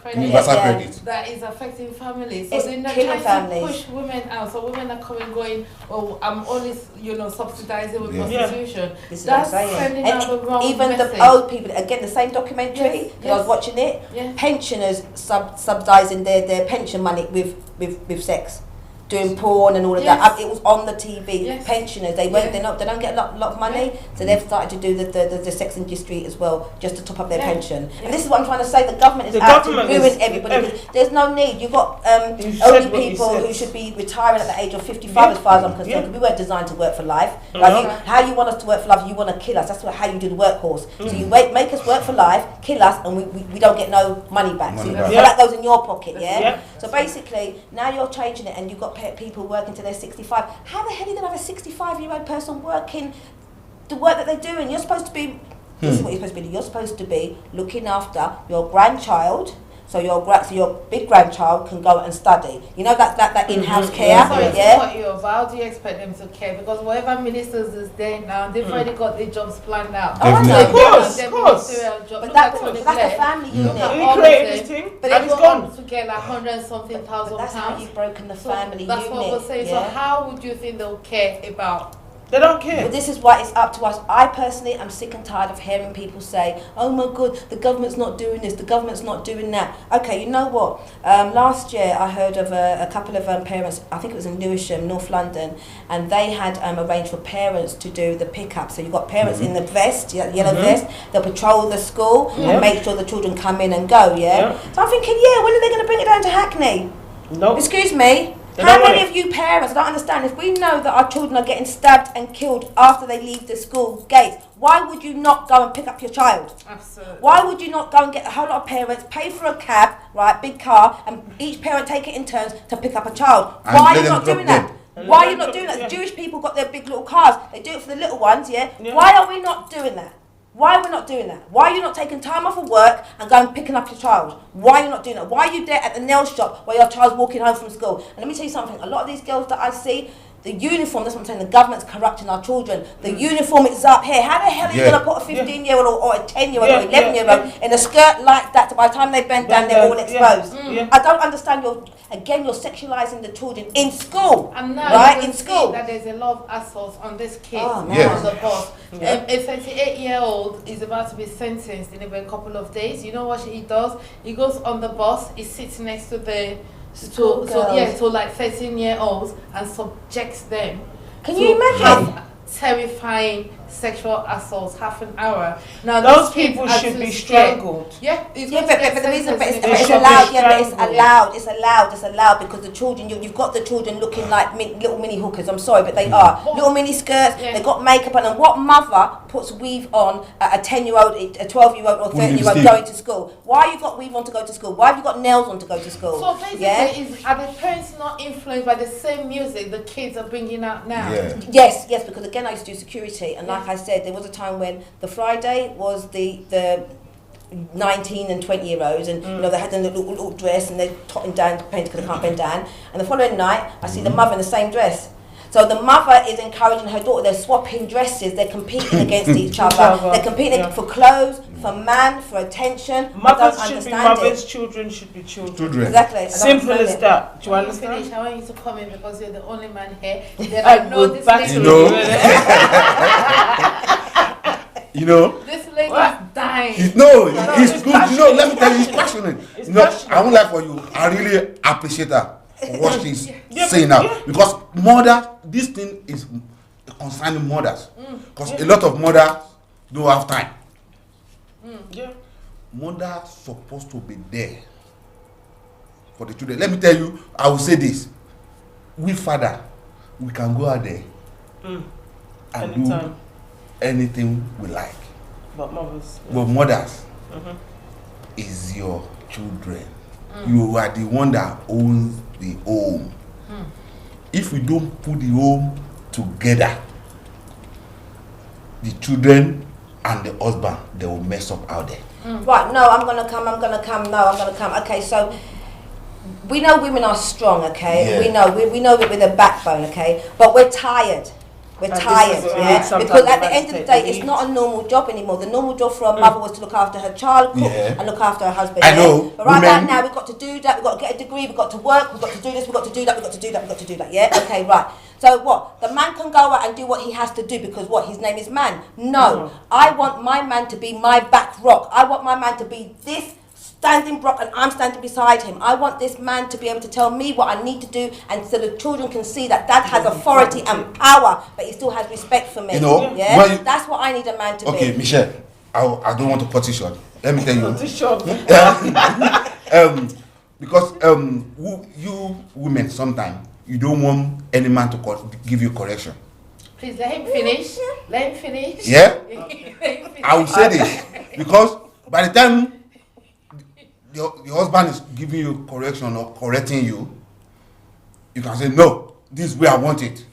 credit that is affecting families. So they're not trying to push women out. So women are going, oh, I'm always, subsidizing with prostitution. That's sending out the wrong even message. The old people, again, the same documentary, because I was watching it, pensioners subsidizing their pension money with sex. Doing porn and all of that. It was on the TV. Pensioners, they don't get a lot of money, so they've started to do the sex industry as well, just to top up their pension. And this is what I'm trying to say. The government is out to ruin everybody. There's no need. You've got older people who should be retiring at the age of 55, as far as I'm concerned. We weren't designed to work for life. How you want us to work for life? You want to kill us. That's how you do the workhorse. So you make us work for life, kill us, and we don't get no money back. So that goes in your pocket. So basically, now you're changing it, and you've got people working till they're 65. How the hell are you going to have a 65-year-old person working the work that they're doing? You're supposed to be, this is what you're supposed to be. You're supposed to be looking after your grandchild, so your big grandchild can go and study. You know that in-house care. Sorry to cut you off. How do you expect them to care? Because whatever ministers is there now, they've already got their jobs planned out. Of course. But that's a family unit. We created this thing, but and it's gone. To get like 100-something thousand pounds. That's how you've broken the family unit. That's what we're saying. So how would you think they'll care about? They don't care. But this is why it's up to us. I personally am sick and tired of hearing people say, oh my God, the government's not doing this, the government's not doing that. Okay, you know what? Last year I heard of a couple of parents, I think it was in Lewisham, North London, and they had arranged for parents to do the pickup. So you've got parents in the vest, yellow vest, they'll patrol the school and make sure the children come in and go, So I'm thinking, when are they going to bring it down to Hackney? Nope. Excuse me? How many of you parents, I don't understand, if we know that our children are getting stabbed and killed after they leave the school gates, why would you not go and pick up your child? Absolutely. Why would you not go and get a whole lot of parents, pay for a cab, big car, and each parent take it in turns to pick up a child? Why are you not doing that? Why are you not doing that? Jewish people got their big little cars. They do it for the little ones, Why are we not doing that? Why are we not doing that? Why are you not taking time off of work and going picking up your child? Why are you not doing that? Why are you there at the nail shop while your child's walking home from school? And let me tell you something, a lot of these girls that I see, the uniform, that's what I'm saying, the government's corrupting our children. The uniform is up here. How the hell are you going to put a 15-year-old or a 10-year-old or 11-year-old in a skirt like that, so by the time they bend down, they're all exposed? I don't understand. You're sexualizing the children in school. And now in school. That there's a lot of assaults on this kid on the bus. A 38-year-old is about to be sentenced in a couple of days. You know what he does? He goes on the bus, he sits next to the so like 13-year-olds and subjects them. Can you imagine? Terrifying sexual assaults, half an hour. Now those people should be strangled. But the reason, it's allowed. It's allowed because the children, you've got the children looking like little mini hookers. I'm sorry, but they are little mini skirts. They've got makeup on, and what mother puts weave on a 10-year-old, a 12-year-old, or 13-year-old going to school? Why you got weave on to go to school? Why have you got nails on to go to school? So basically, are the parents not influenced by the same music the kids are bringing out now? Yes, because again I used to do security, and like I said, there was a time when the Friday was the 19 and 20-year-olds, and they had a little dress and they're totting down because they can't bend down, and the following night I see the mother in the same dress. So the mother is encouraging her daughter, they're swapping dresses, they're competing against each other. They're competing for clothes, for man, for attention. Mothers should be mothers, children should be children. Exactly. Simple as that. Do you understand? Finish, I want you to come in because you're the only man here. Then I know this lady. This lady is dying. It's good. Let me tell you, he's passionate. I won't lie for you. I really appreciate her for what she's saying now. Because this thing is concerning mothers. Because a lot of mothers don't have time Yeah. Mother supposed to be there for the children. Let me tell you, I will say this. We father, we can go out there and Anytime. do anything we like. But mothers. But mothers is your children. You are the one that owns the home. If we don't put the home together, the children and the husband, they will mess up out there. Right, no, I'm gonna come, no, I'm gonna come. Okay, so we know women are strong, okay? Yeah. We know it with a backbone, okay? But we're tired. We're And tired, this is yeah? sometimes Because at we the like end to of the take day, the it's lead. not a normal job anymore. The normal job for a mother was to look after her child, cook, Yeah. and look after her husband. I yeah? know, But right women- now, we've got to do that, we've got to get a degree, we've got to work, we've got to do this, we've got to do that, we've got to do that, we've got to do that, yeah? Okay, right. So what? The man can go out and do what he has to do because what? His name is man. No. I want my man to be my back rock. I want my man to be this standing rock and I'm standing beside him. I want this man to be able to tell me what I need to do and so the children can see that dad has authority and power, but he still has respect for me. You know, yeah? when you- That's what I need a man to Okay, be. Michelle, I don't want to cut it short. Let me tell you. Too short. Because you women sometimes you don't want any man to give you correction. Please let him finish. Let him finish. Yeah? Let him finish. I will say this because by the time the husband is giving you correction or correcting you, you can say, no, this is where I want it.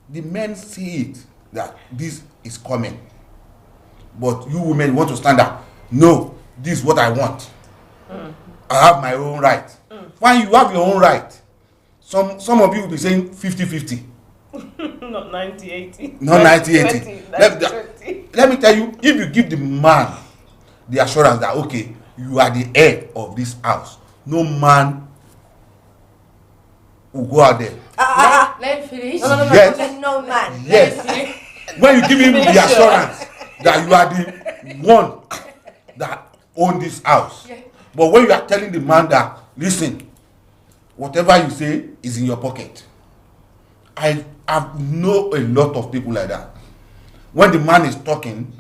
The men see it that this is coming. But you women want to stand up. No, this is what I want. I have my own right. When you have your own right, some of you will be saying 50-50. Not 90-80. Not 90-80. 90-20. Let me tell you, if you give the man the assurance that, okay, you are the head of this house, no man will go out there. Let him finish. No, Yes. no man. Yes. When you give him the assurance that you are the one that owns this house. Yeah. But when you are telling the man that, listen, whatever you say is in your pocket. I know a lot of people like that. When the man is talking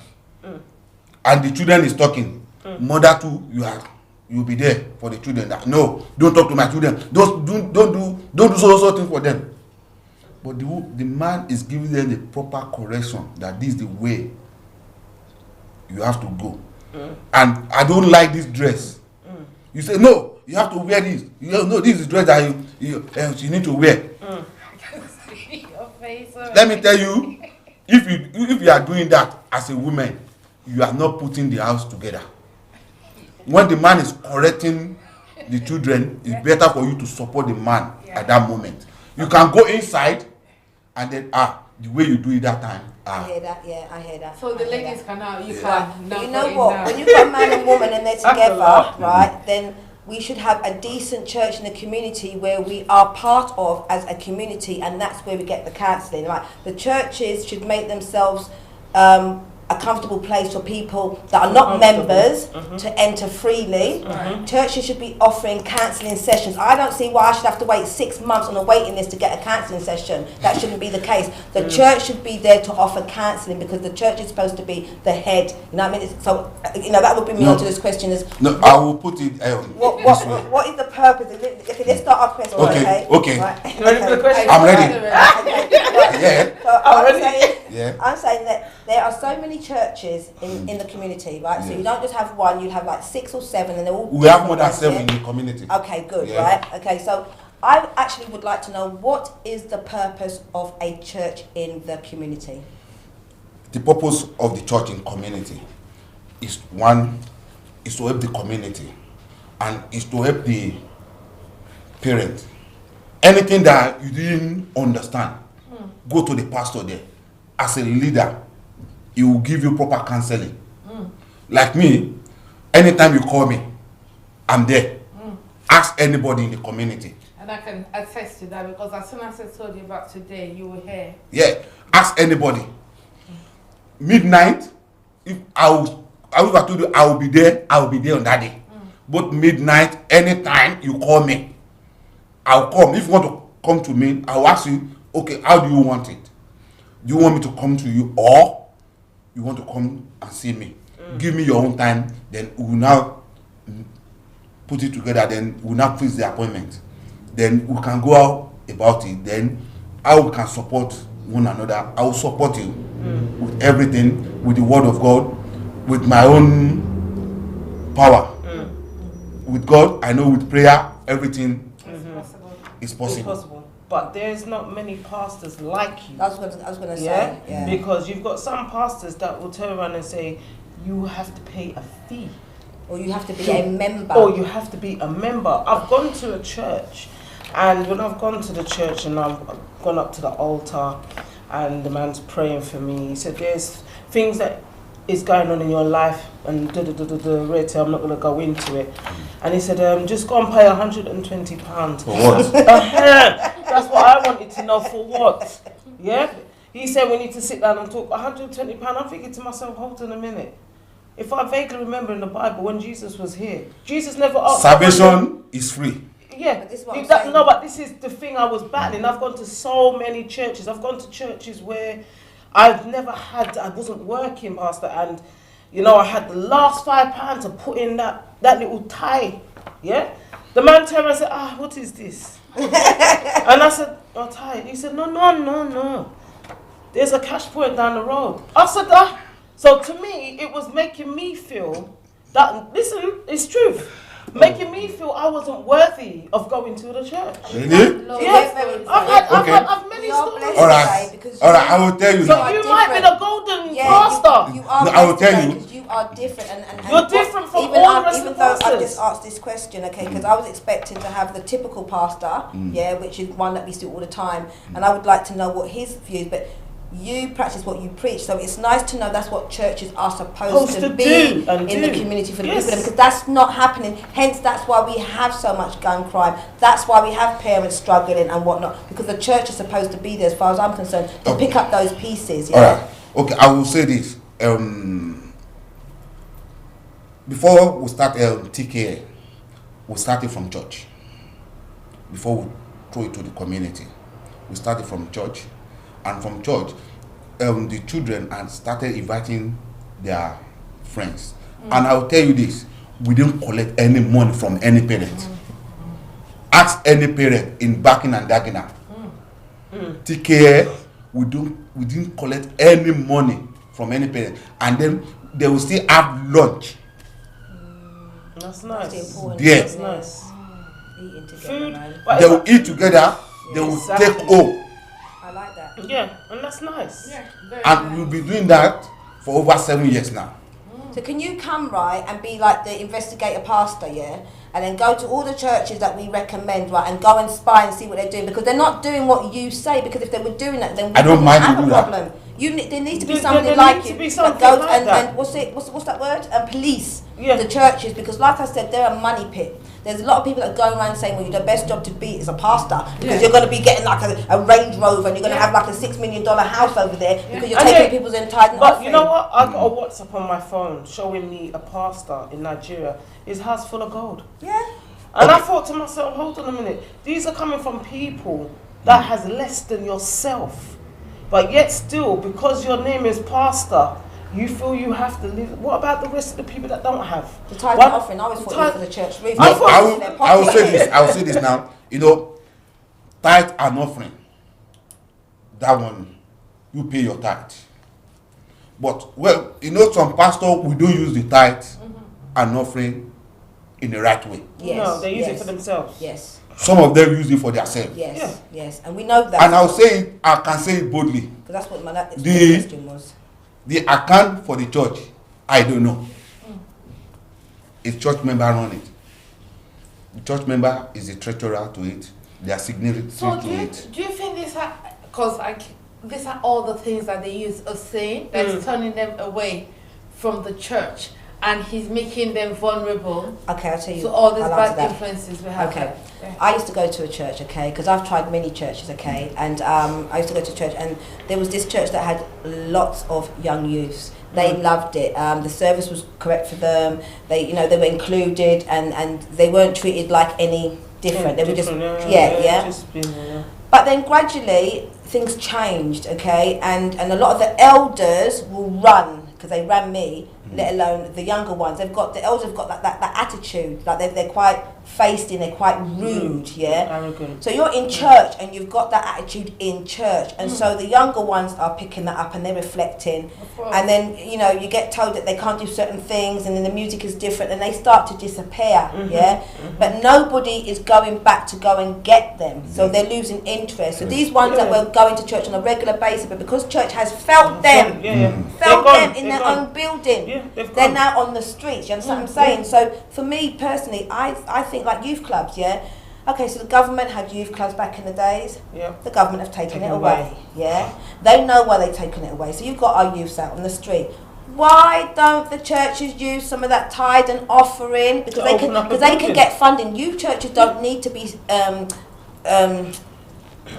and the children is talking, mother too, you'll be there for the children. That no, don't talk to my children. Don't do so thing for them. But the man is giving them the proper correction that this is the way you have to go. And I don't like this dress. You say no, you have to wear this. You know this is the dress that you need to wear. Your face. Let me tell you, if you are doing that as a woman, you are not putting the house together. When the man is correcting the children, it's better for you to support the man at that moment. You can go inside and then the way you do it that time. I hear that, yeah, I hear that. So the I hear ladies that. can now, you Right. can But now you go know in what? now. When you've got a man and woman and they're That's a together, lot. right, then we should have a decent church in the community where we are part of as a community, and that's where we get the counselling. Right? The churches should make themselves a comfortable place for people that are not members to enter freely. Churches should be offering counselling sessions. I don't see why I should have to wait 6 months on a waiting list to get a counselling session. That shouldn't be the case. The church should be there to offer counselling because the church is supposed to be the head. You know what I mean? So, that would bring me on to this question is... No, I will put it this way. What is the purpose? Okay, let's start our question. Okay. Right. You ready for the question? I'm ready. Okay, right. Yeah. So I'm saying that there are so many churches in the community, right? So you don't just have one, you have like 6 or 7 and they're all We have more than different, 7 in the community. Okay, good, Yeah. right? Okay, so I actually would like to know what is the purpose of a church in the community? The purpose of the church in community is to help the community and is to help the parents. Anything that you didn't understand, go to the pastor there. As a leader, he will give you proper counseling. Like me, anytime you call me, I'm there. Ask anybody in the community. And I can attest to that because as soon as I told you about today, you were here. Yeah, ask anybody. Midnight, if I told you I will be there on that day. But midnight, anytime you call me, I'll come. If you want to come to me, I'll ask you, okay, how do you want it? Do you want me to come to you or you want to come and see me? Give me your own time, then we will now put it together, then we'll now fix the appointment. Then we can go out about it. Then how we can support one another. I will support you with everything, with the word of God, with my own power. With God, I know with prayer, everything is possible. It's possible. But there's not many pastors like you. That's what I was going to say. Yeah. Because you've got some pastors that will turn around and say, you have to pay a fee. Or you have to be a member. Or you have to be a member. I've gone to a church, and when I've gone to the church and I've gone up to the altar and the man's praying for me, he said, there's things that is going on in your life, and Rita, I'm not going to go into it. And he said, just go and pay £120. For what? That's what I wanted to know, for what? Yeah? He said we need to sit down and talk. £120. I'm thinking to myself, hold on a minute. If I vaguely remember in the Bible when Jesus was here, Jesus never asked. Salvation is free. Yeah, But this is what I'm saying. no, but this is the thing I was battling. I've gone to so many churches. I've gone to churches where I wasn't working, Pastor, and I had the last £5 to put in that little tie. Yeah, the man turned around and said, what is this? And I said, tie. He said, no. There's a cash point down the road. I said, So to me, it was making me feel that, listen, it's truth. Making me feel I wasn't worthy of going to the church. Really? Yes, I've many stories. All right, I will tell you So now. you might be the golden pastor. You are No, I will tell you. because you are different, and You're different from even all the rest even of though the I've just pastors. asked this question, okay, because I was expecting to have the typical pastor, which is one that we see all the time, and I would like to know what his views, but you practice what you preach, so it's nice to know that's what churches are supposed to be in the community for the people, because that's not happening. Hence, that's why we have so much gun crime. That's why we have parents struggling and whatnot, because the church is supposed to be there, as far as I'm concerned, to pick up those pieces. All right. Okay, I will say this. Before we start TKA, we started from church. Before we throw it to the community, we started from church. And from church, the children had started inviting their friends. And I will tell you this, we didn't collect any money from any parent. Ask any parent in Barking and Dagenham. TKA, we didn't collect any money from any parent. And then they will still have lunch. That's nice. That's important. Yeah. That's nice. Eating together, Food. man. They will eat together, they will Exactly. take home. I like that. Yeah, and that's nice. Yeah, very And nice. we'll be doing that for over 7 years now. So can you come, right, and be like the investigator pastor, yeah? And then go to all the churches that we recommend, right, and go and spy and see what they're doing, because they're not doing what you say, because if they were doing that, then we I don't wouldn't mind have to a do that. problem. There needs to be There something needs like to you be that something goes like and that. what's that word? Police Yeah. the churches, because like I said, they're a money pit. There's a lot of people that go around saying, well, the best job to be is a pastor, because you're going to be getting like a Range Rover, and you're going to have like a $6 million house over there, because you're And taking yeah, people's entire But you know what? I got a WhatsApp on my phone showing me a pastor in Nigeria, his house full of gold. Yeah. And I thought to myself, hold on a minute, these are coming from people that has less than yourself. But yet still, because your name is pastor, you feel you have to live. What about the rest of the people that don't have? The tithe and offering, I always thought it was for the church. Really. No, I will say this. I will say this now. Tithe and offering. That one, you pay your tithe. But some pastors, we don't use the tithe and offering in the right way. Yes, No, they use it yes, for themselves. Yes, Some of them use it for themselves. yes, yes, and we know that. And I can say it boldly. Because that's what my The- question was. The account for the church, I don't know. A church member run it. The church member is the treasurer to it. They are signatory So to it. do you think these are, because these are all the things that they use of saying that's turning them away from the church, and he's making them vulnerable Okay, I'll tell you. to all these I'll answer bad that. influences we have. Okay. Yeah. I used to go to a church, okay, because I've tried many churches, okay, and I used to go to church, and there was this church that had lots of young youths. They loved it. The service was correct for them. They were included, and they weren't treated like any different. They were just Yeah. But then gradually things changed, okay, and a lot of the elders will run, because they ran me, let alone the younger ones. The elders have got that attitude, like they're quite feisty, they're quite rude, Arrogant. So you're in church and you've got that attitude in church, and so the younger ones are picking that up and they're reflecting, and then you get told that they can't do certain things, and then the music is different, and they start to disappear, but nobody is going back to go and get them, so they're losing interest. So these ones that were going to church on a regular basis, but because church has felt them, felt them in their own building, they're now on the streets. You understand what I'm saying? So for me personally, I think like youth clubs, okay, so the government had youth clubs back in the days. The government have taken it away. They know why they've taken it away. So you've got our youths out on the street. Why don't the churches use some of that tithe and offering? Because they can get funding. Youth churches don't need to be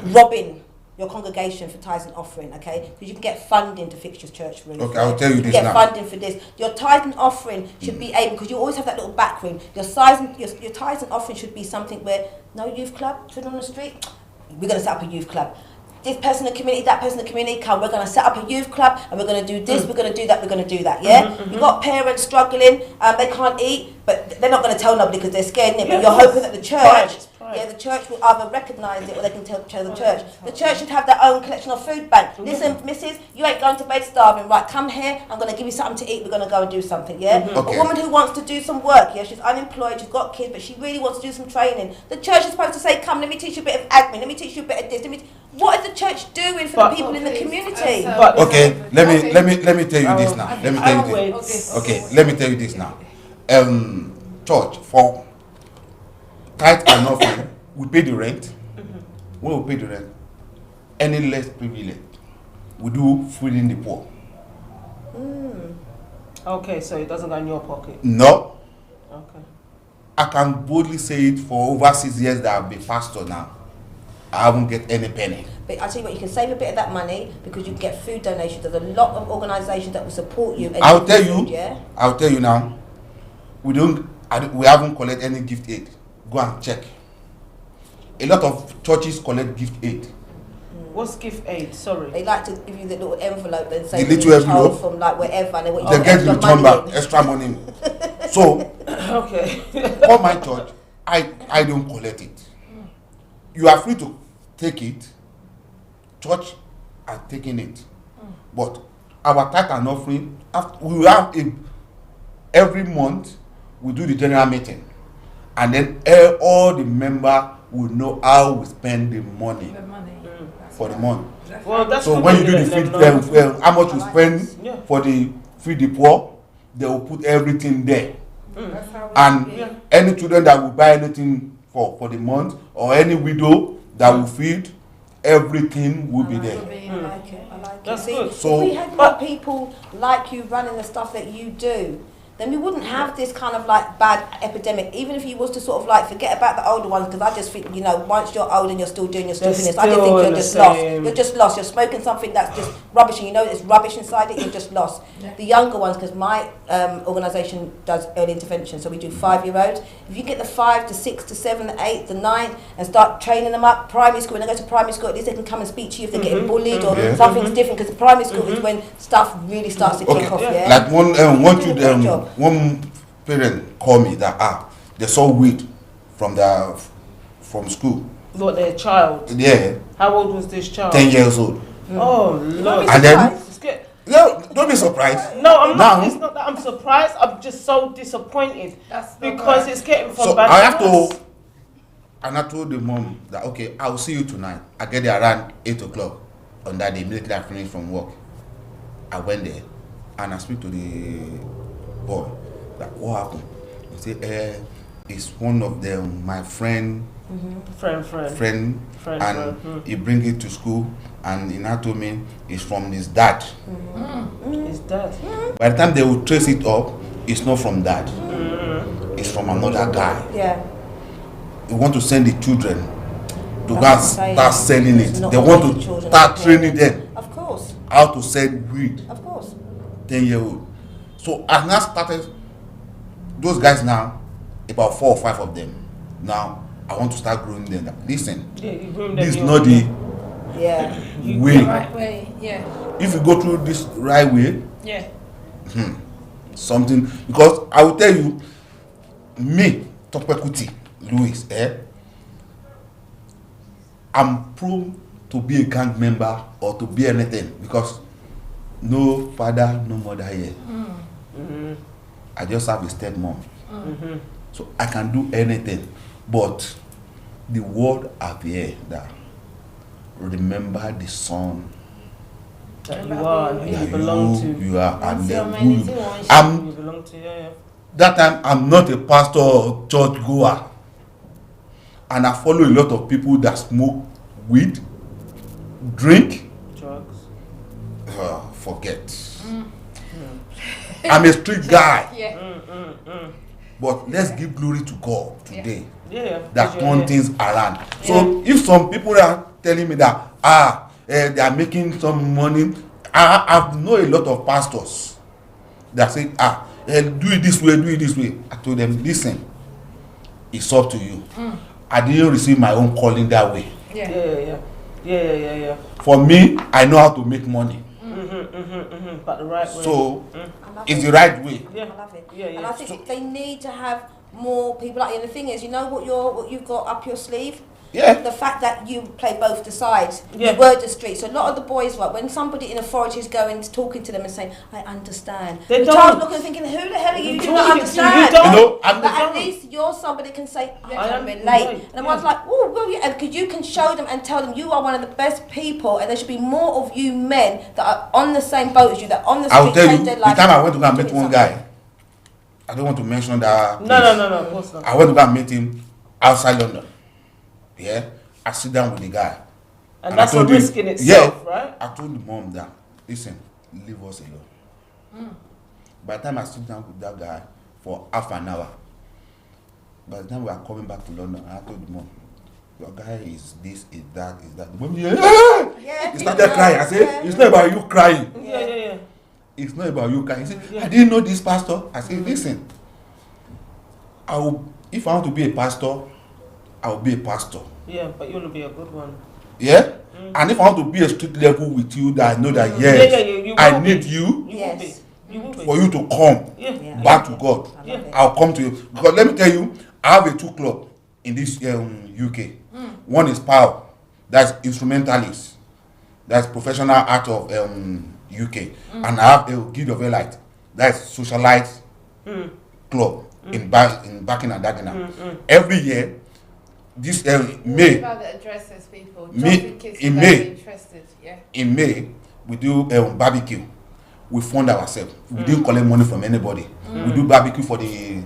robbing your congregation for tithes and offering, okay? Because you can get funding to fix your church roof. Okay, I'll tell you this now. You get funding for this. Your tithe and offering should be able, because you always have that little back room. Your tithes and offering should be something where no youth club, children on the street. We're going to set up a youth club. This person in the community, that person in the community, come. We're going to set up a youth club, and we're going to do this. We're going to do that. We're going to do that. You've got parents struggling. They can't eat, but they're not going to tell nobody because they're scared. But you're hoping that the church. The church will either recognise it or they can tell the church. The church should have their own collection of food bank. Listen, missus, you ain't going to bed starving. Right, come here. I'm going to give you something to eat. We're going to go and do something, A woman who wants to do some work, she's unemployed, she's got kids, but she really wants to do some training. The church is supposed to say, come, let me teach you a bit of admin. Let me teach you a bit of this. What is the church doing for the people in the community? Okay, let me tell you this now. Let me tell you this now. Church, for tithe and offering, we pay the rent. When we pay the rent, any less privilege, we do feeding the poor. Okay, so it doesn't go in your pocket? No. Okay. I can boldly say it for over 6 years that I've been pastor now. I haven't get any penny. But I tell you what, you can save a bit of that money because you can get food donations. There's a lot of organisations that will support you. And I'll tell you now. We haven't collected any gift aid. Go and check. A lot of churches collect gift aid. What's gift aid? Sorry. They like to give you the little envelope and say the little envelope from like wherever, and they get you return back extra money. So, okay. for my church, I don't collect it. You are free to take it. Church are taking it, but our tithe and offering, we have every month we do the general meeting, and then all the members will know how we spend the money for the month. Well, that's so when you do the feed, how much you spend for the feed the poor, they will put everything there. And any children that will buy anything for the month, or any widow that will feed, everything will be there. I like it. That's See, good. So, if we had more people like you running the stuff that you do, then we wouldn't have this kind of like bad epidemic. Even if you was to sort of like forget about the older ones, because I just think, once you're old and you're still doing your stupidness, I just think you're just lost. You're just lost. You're smoking something that's just rubbish, and there's rubbish inside it. You're just lost. The younger ones, because my organisation does early intervention, so we do 5-year-olds. If you get the 5 to 6 to 7 to 8 to 9 and start training them up, primary school, when they go to primary school, at least they can come and speak to you if they're getting bullied or something's different, because the primary school is when stuff really starts to kick off. Like one parent called me that they saw weed from school. What, their child? Yeah. How old was this child? 10 years old. Oh Lord. And then don't be surprised. No, I'm not. It's not that I'm surprised. I'm just so disappointed because it's getting from bad. I have to. And I told the mom that okay, I'll see you tonight. I get there around 8 o'clock on that day. Immediately I finished from work, I went there and I speak to the boy. Like, what happened? He said, it's one of them, my friend. Friend, and he bring it to school, and he now told me it's from his dad. His dad. By the time they will trace it up, it's not from dad. It's from another guy. Yeah. They want to send the children to go and start selling it. They want to start training them. Of course. How to sell weed. Of course. 10-year-old. So I now started. Those guys now, about 4 or 5 of them. Now I want to start growing them. Listen, this is not the way. Right way, If you go through this right way, something, because I will tell you, me, Topekuti, Louis, I'm prone to be a gang member or to be anything because no father, no mother here. I just have a stepmom. So I can do anything. But the word of the air that remember the son That you are and who that you belong to. you are, and then many who things. I'm. You belong to, yeah. That time I'm not a pastor or church goer, and I follow a lot of people that smoke weed, drink. Drugs. Forget. I'm a street guy, Yeah. but let's give glory to God today Yeah. that turn things around. So Yeah. if some people are telling me that they are making some money, I know a lot of pastors that say do it this way, do it this way. I told them, listen, it's up to you. I didn't receive my own calling that way. Yeah. For me, I know how to make money. But the right way. So it's the right way. Yeah. I love it. Yeah. And I think they need to have more people like you. And the thing is, you know what you've got up your sleeve? Yeah. The fact that you play both the sides, Yeah. you were the street. So a lot of the boys, right, when somebody in authority is going talking to them and saying, "I understand," They the don't. child's looking and thinking, "Who the hell are you? You do not talking to you, understand." don't. You know, But at don't. least you're somebody can say, "I I can am relate," relate, and everyone's like, "Oh, well, yeah," because you can show them and tell them you are one of the best people, and there should be more of you men that are on the same boat as you, that are on the I will street tell you, change the their life. time I went to go and meet doing one something. guy, I don't want to mention that place. No, of course not. I went to go and meet him outside London. Yeah, I sit down with the guy. And I that's a told him, risk in itself, right? I told the mom that, listen, leave us alone. By the time I sit down with that guy for half an hour, by the time we are coming back to London, I told the mom, your guy is this, is that, is that. The mom, Yeah, he started crying. I said, yeah. it's not about you crying. Yeah. It's not about you crying. He said, Yeah. I didn't know this pastor. I said, listen, if I want to be a pastor, I will be a pastor. Yeah, but you'll be a good one. Yeah? And if I want to be a street level with you, that I know that yes, you I will need be. you Yes. You will be. for you to come Yeah. back to God. I love Yeah. it. I'll come to you. Because let me tell you, I have a 2 club in this UK. One is POW, that's instrumentalist, that's professional art of UK. And I have a Guild of Elite, that's socialite club in back in Dagenham. Every year, this May, About the addresses, people. Me- Just in case in you May. guys are interested. Yeah. in May, we do barbecue. We fund ourselves. We didn't collect money from anybody. We do barbecue for the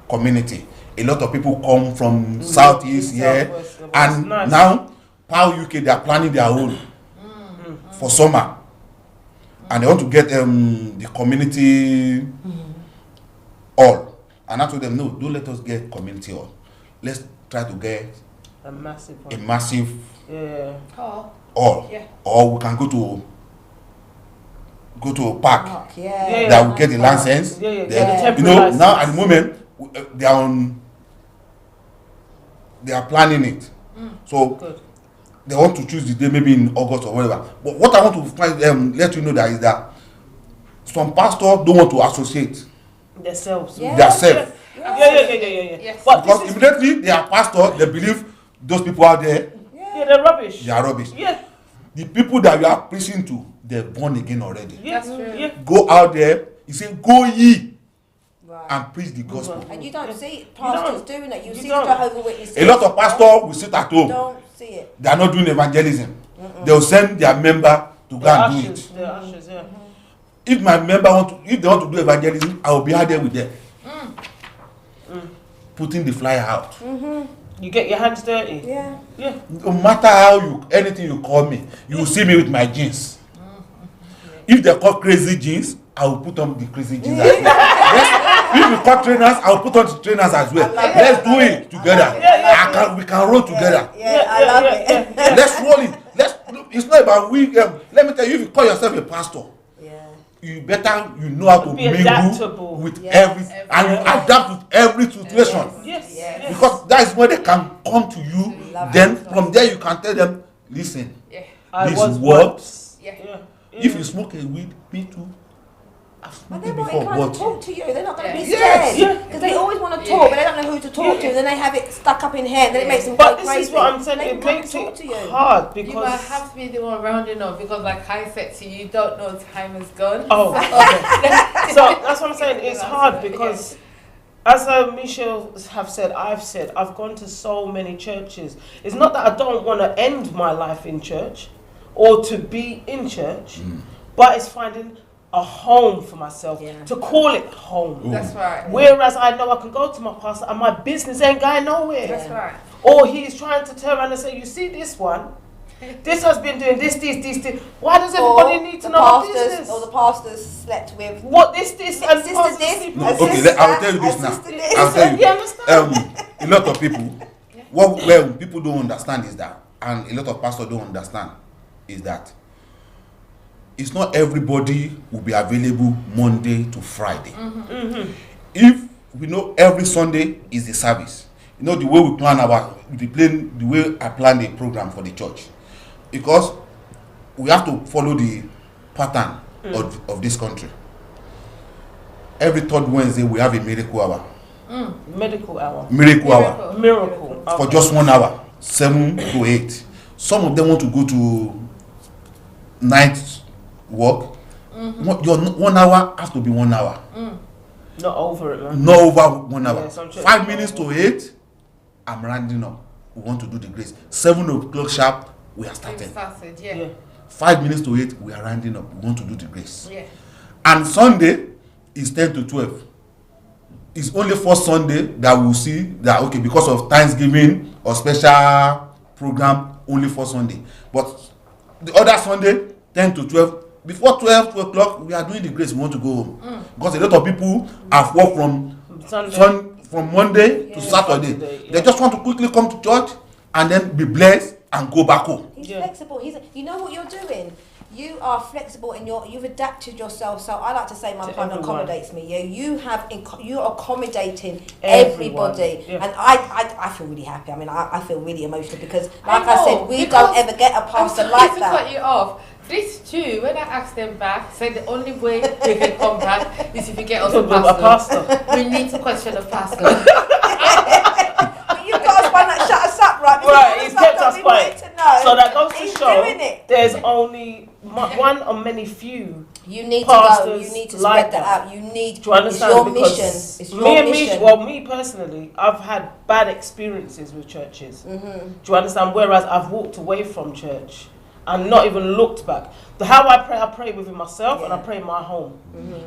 community. A lot of people come from southeast here, Southwest, yeah, and nice. now POW UK, they are planning their own for summer, and they want to get the community hall. And I told them, no, don't let us get community hall. Let's try to get A massive a one. massive Yeah. Oh, hall, yeah. or we can go to a park. Mark, Yeah. yeah. That will get the license. Yeah. Then, The you know, temporary now at the license. moment they are planning it. So Good. they want to choose the day maybe in August or whatever. But what I want to find let you know that is that some pastors don't want to associate Themselves. Yeah. themselves. Yeah. Yes. But Because this is, immediately they are pastors, they believe those people out there, yeah, they're rubbish. they are rubbish. Yeah. The people that you are preaching to, they're born again already. Yeah. That's true. Yeah. Go out there, he said, go ye Right. and preach the gospel. And you don't see pastors doing that. You You see don't. the Jehovah's Witnesses. A lot of pastors will sit at home. Don't see it. They are not doing evangelism. They will send their member to go They're and do ushers. it. They're ushers, yeah. If my member if they want to do evangelism, I will be out there with them, putting the flyer out. You get your hands dirty. Yeah. Yeah. No matter how anything you call me, you will see me with my jeans. If they call crazy jeans, I will put on the crazy jeans as well. Yes. If we call trainers, I will put on the trainers as well. Let's do it together. We can roll together. Yeah, I love it. Let's roll it. It's not about we. Let me tell you, if you call yourself a pastor, Yeah. you better know how to Be mingle adaptable. with Yes. every and you adapt with every situation. Yes. Yes. Because that is where they can come to you. Love Then it. from there you can tell them, listen, Yeah. I this was works. Yeah. Yeah. If you smoke a weed, me too. But they're maybe not before, inclined but to talk to you. They're not going to be Yes. scared because they always want to talk, but they don't know who to talk to. And then they have it stuck up in head. Then it makes them go But this crazy. is what I'm saying. They It can makes talk it to you. hard You might because. have to be the one rounding up because, like I said to you, you don't know time is gone. Oh, okay. So that's what I'm saying. It's hard because, as Michelle I've gone to so many churches. It's not that I don't want to end my life in church or to be in church, but it's finding a home for myself, to call it home. That's right. Whereas I know I can go to my pastor and my business ain't going nowhere. That's right. Or he's trying to turn around and say, you see this one? This has been doing this. Why does everybody need to know my business? Or the pastors slept with. What this, and Sister pastors this, sleep No, with. okay, I'll tell you this now. I'll tell you. You understand? A lot of people, where people don't understand is that, and a lot of pastors don't understand, is that it's not everybody will be available Monday to Friday. If we know every Sunday is the service, you know the way we plan the way I plan the program for the church, because we have to follow the pattern of this country. Every third Wednesday we have a miracle hour. Medical hour. Miracle hour. Miracle. For just 1 hour, 7 to 8. Some of them want to go to night work. Your 1 hour has to be 1 hour. Not over it, man. Not over 1 hour. Yeah, 5 minutes to 8, I'm rounding up. We want to do the grace. 7 o'clock sharp, we are starting. Yeah. 5 minutes to 8, we are rounding up. We want to do the grace. Yeah. And Sunday is 10 to 12. It's only for Sunday that we'll see that, okay, because of Thanksgiving or special program, only for Sunday. But the other Sunday, 10 to 12, before 12 o'clock, we are doing the grace. We want to go home. Because a lot of people have worked from Monday to Saturday. They just want to quickly come to church and then be blessed and go back home. He's flexible. You know what you're doing? You are flexible and you've adapted yourself. So I like to say my partner accommodates me. You're accommodating everybody, and I feel really happy. I mean, I feel really emotional because, like I said, we don't ever get a pastor like that. To cut you off, this too, when I asked them back, said the only way they can come back is if you get us a pastor. We need to question the pastor. But you've got us one that shut us up, right? Right, he's kept us quiet. So that goes to show there's only one or many few. You need to go. You need to spread that out. You need. Do you understand? It's your mission. It's your mission. Me personally, I've had bad experiences with churches. Do you understand? Whereas I've walked away from church and not even looked back. How I pray within myself, and I pray in my home,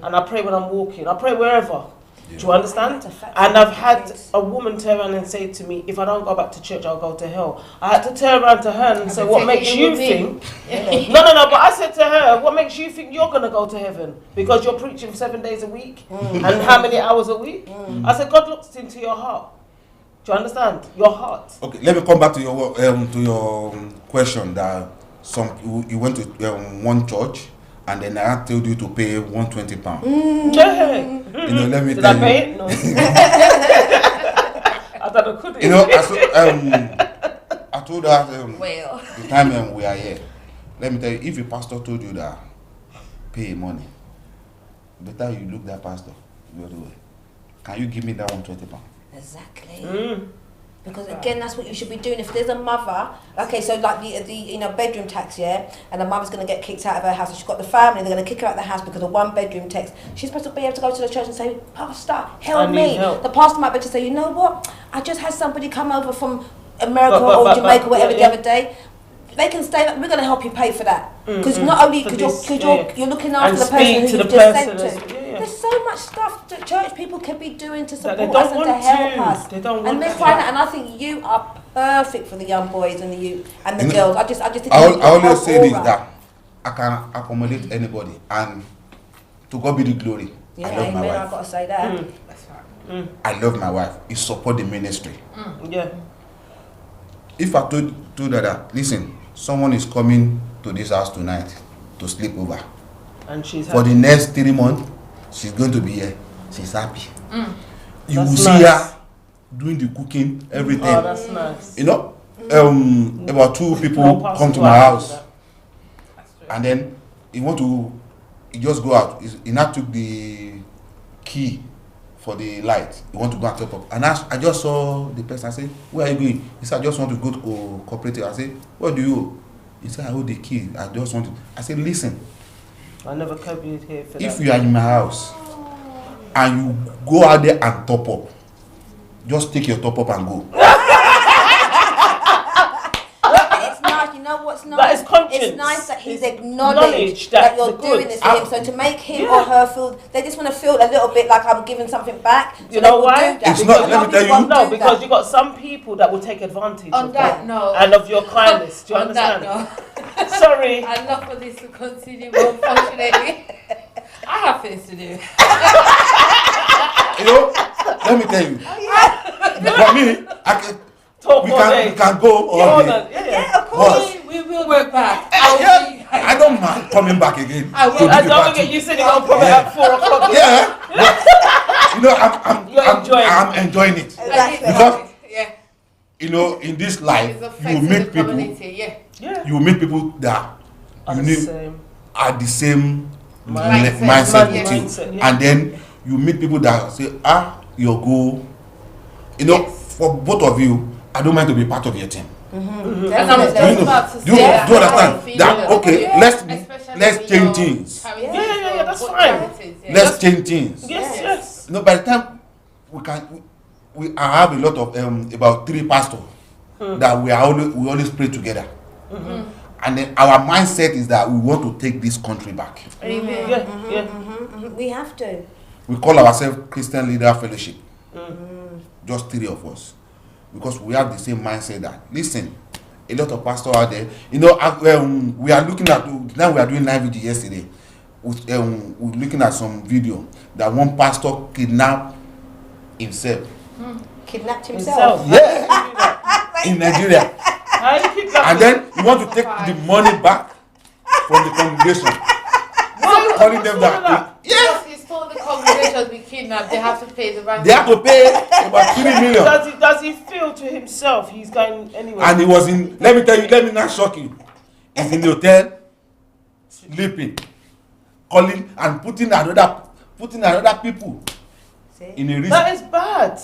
and I pray when I'm walking. I pray wherever. Do you understand? And I've had a woman turn around and say to me, if I don't go back to church, I'll go to hell. I had to turn around to her and say, what makes you think? No, but I said to her, what makes you think you're going to go to heaven? Because you're preaching 7 days a week? And how many hours a week? I said, God looks into your heart. Do you understand? Your heart. Okay, let me come back to your question that you went to one church and then I told you to pay £120. Let me Did tell I pay it? No. I thought I couldn't. I told her the time we are here. Let me tell you, if a pastor told you that pay money, better you look that pastor. Can you give me that £120? Exactly. Because again, that's what you should be doing. If there's a mother, okay, so like the bedroom tax, and the mother's going to get kicked out of her house, and she's got the family, they're going to kick her out of the house because of one bedroom tax. She's supposed to be able to go to the church and say, Pastor, help me. The pastor might be able to say, you know what? I just had somebody come over from America or Jamaica, whatever, the other day. They can stay. We're going to help you pay for that. Because not only because you're looking after the person who you've just sent to. There's so much stuff that church people can be doing to support us and to help us. They don't and want they to. find that, and I think you are perfect for the young boys and the girls. I just think I always say this, that I can accommodate anybody, and to God be the glory. Yeah, I love my wife. I've got to say that. That's right. I love my wife. You support the ministry. Yeah. If I told her that, listen, someone is coming to this house tonight to sleep over, and she's for the next 3 months, she's going to be here. She's happy. You will see her doing the cooking, everything. Oh, that's nice. About 2 people come to my house, and then you want to he just go out. He now took the key for the light. He want to go and top up. And I just saw the person. I said, where are you going? He said, I just want to go to cooperative. I said, what do you? He said, I hold the key. I just want to. I said, listen. I never copied here for If that. you are in my house and you go out there and top up, just take your top up and go. It's nice, you know what's nice? That is conscience. It's nice that he's It's acknowledged that that you're the doing good. this for him. So to make him or her feel, they just want to feel a little bit like I'm giving something back. So You know they will why? do that. It's not- Because let me some tell people you- won't No, do because that. you got some people that will take advantage On of that note, and of your kindness. Do you on that understand? note, Sorry. I'd love for this to continue, but unfortunately, I have things to do. You know, let me tell you. For me, Talk we all day. can go all Hold day. on. Yeah, of course. But We will be back. I will be. yeah, I don't mind coming back again. I will. to do And the don't party. forget, you said you're going to put it Yeah. at 4 o'clock. Yeah, but, you know, You're enjoying it. I'm enjoying it. Exactly. Because Yeah. you know, in this life, It's you affecting meet the people. community. Yeah. Yeah. You meet people that Are you the need same. are the same Mindset. mindset with you, Mindset, yeah. and then you meet people that say, your goal. You know, Yes. for both of you, I don't mind to be part of your team. And I'm Definitely. just Do you know? about to Do you, say do you that. understand that? Okay, Especially let's with change your things. charities Yeah, that's or fine. charities, yeah. Let's change things. Yes, yes. You know, by the time I have a lot of about 3 pastors that we always pray together, and then our mindset is that we want to take this country back. Amen. Yeah. We have to. We call ourselves Christian Leader Fellowship. Just 3 of us, because we have the same mindset that listen. A lot of pastors out there, you know. We are looking at now. We are doing live video yesterday. We're looking at some video that one pastor kidnapped himself. Kidnapped himself. Yeah, in Nigeria, How you keep that? and then you want to take the money back from the congregation, calling them that. Yes, he's told the congregation to be kidnapped. They have to pay the ransom. They have to pay about 3 million. Does he feel to himself he's going anywhere? And he was in. Let me tell you. Let me not shock you. He's in the hotel, sleeping, calling and putting another people See? in a risk. That is bad.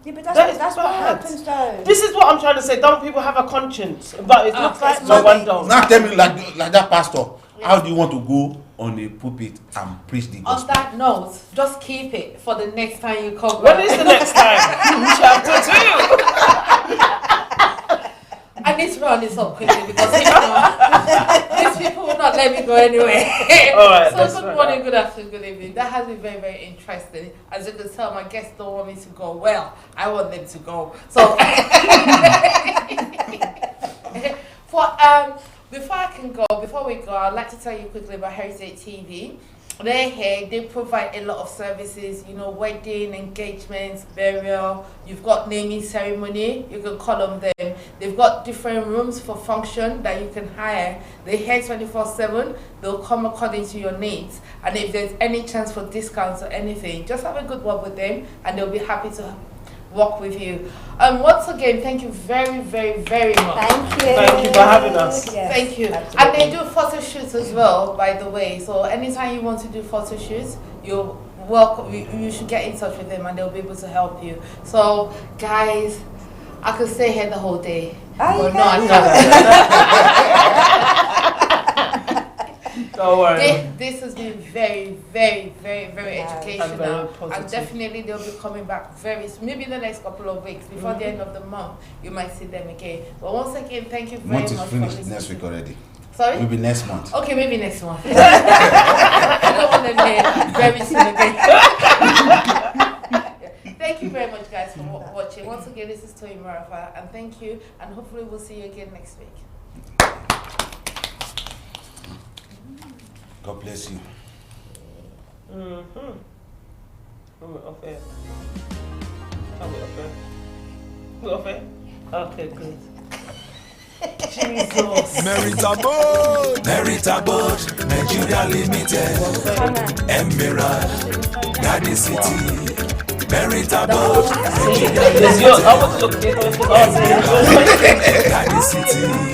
Yeah, but That is that's what bad. happens though. This is what I'm trying to say. Don't people have a conscience? But it looks like it's no not- one don't. Now tell me like that pastor, how do you want to go on a pulpit and preach the On gospel? that note, just keep it for the next time you come. When back. is the next time? Chapter 2. I need to run this up quickly because if not, these people will not let me go anywhere. All right, So that's good right. morning, good afternoon, good evening. That has been very, very interesting. As you can tell, my guests don't want me to go. Well, I want them to go. So before we go, I'd like to tell you quickly about HeritageTV. They're here, they provide a lot of services, you know, wedding, engagements, burial, you've got naming ceremony, you can call on them. They've got different rooms for function that you can hire. They're here 24/7, they'll come according to your needs. And if there's any chance for discounts or anything, just have a good word with them and they'll be happy to work with you. Once again, thank you very, very, very much. Thank you. Thank you for having us. Yes, Thank you. absolutely. And they do photo shoots as well, by the way. So anytime you want to do photo shoots, you're welcome. You should get in touch with them and they'll be able to help you. So guys, I could stay here the whole day. Oh, But you no, I can't. Don't worry. This has been very, very, very, very Yeah. educational. And very And positive. definitely they'll be coming back very soon. Maybe in the next couple of weeks. Before the end of the month, you might see them again. But once again, thank you very Month is much finished for next listening. week already. Sorry? Maybe next month. Okay, maybe next month. I don't want them here very soon again. Thank you very much, guys, for watching. Once again, this is Toyi Marafa, and thank you, and hopefully we'll see you again next week. God bless you. We're off air. Are we off air? We're off air? Okay, good. Jesus. Meritable, Nigeria Limited, Emerald, Garden City, Veritable. I want to look at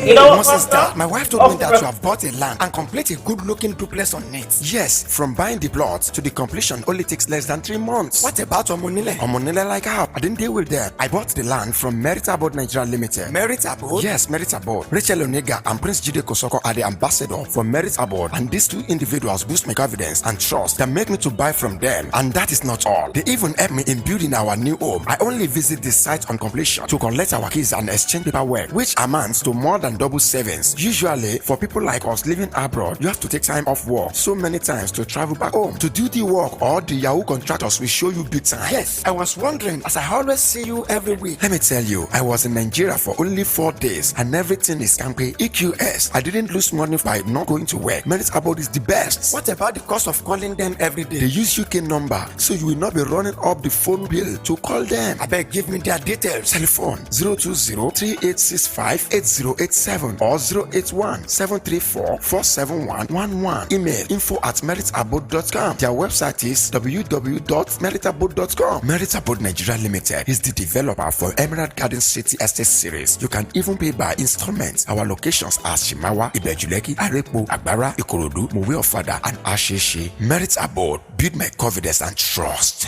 You know what, Sister, my wife told me that you have bought a land and complete a good-looking duplex on it. Yes, from buying the plot to the completion only takes less than 3 months. What about Omonile? Omonile like how? I didn't deal with them. I bought the land from HeritageTV Nigeria Limited. HeritageTV? Yes, HeritageTV. Rachel Onega and Prince Jide Kosoko are the ambassador for HeritageTV, and these two individuals boost my confidence and trust that make me to buy from them. And that is not all. They even help me in building our new home. I only visit the site on completion to collect our keys and exchange paperwork, which amounts to more than double savings. Usually, for people like us living abroad, you have to take time off work so many times to travel back home to do the work, or the Yahoo contractors will show you big time. Yes, I was wondering, as I always see you every week. Let me tell you, I was in Nigeria for only 4 days and everything is campy EQS. I didn't lose money by not going to work. HeritageTV is the best. What about the cost of calling them every day? They use UK number, so you will not be running up the phone bill to call them. I beg, give me their details. Telephone 020-3865-8087 or 081-734-47111. Email info@meritaboat.com. Their website is www.meritaboat.com. HeritageTV Nigeria Limited is the developer for Emerald Garden City Estate Series. You can even pay by installments. Our locations are Shimawa, Ibejuleki, Arepo, Agbara, Ikorodu, Mowe Ofada, and Asheshe. HeritageTV, build my confidence and trust.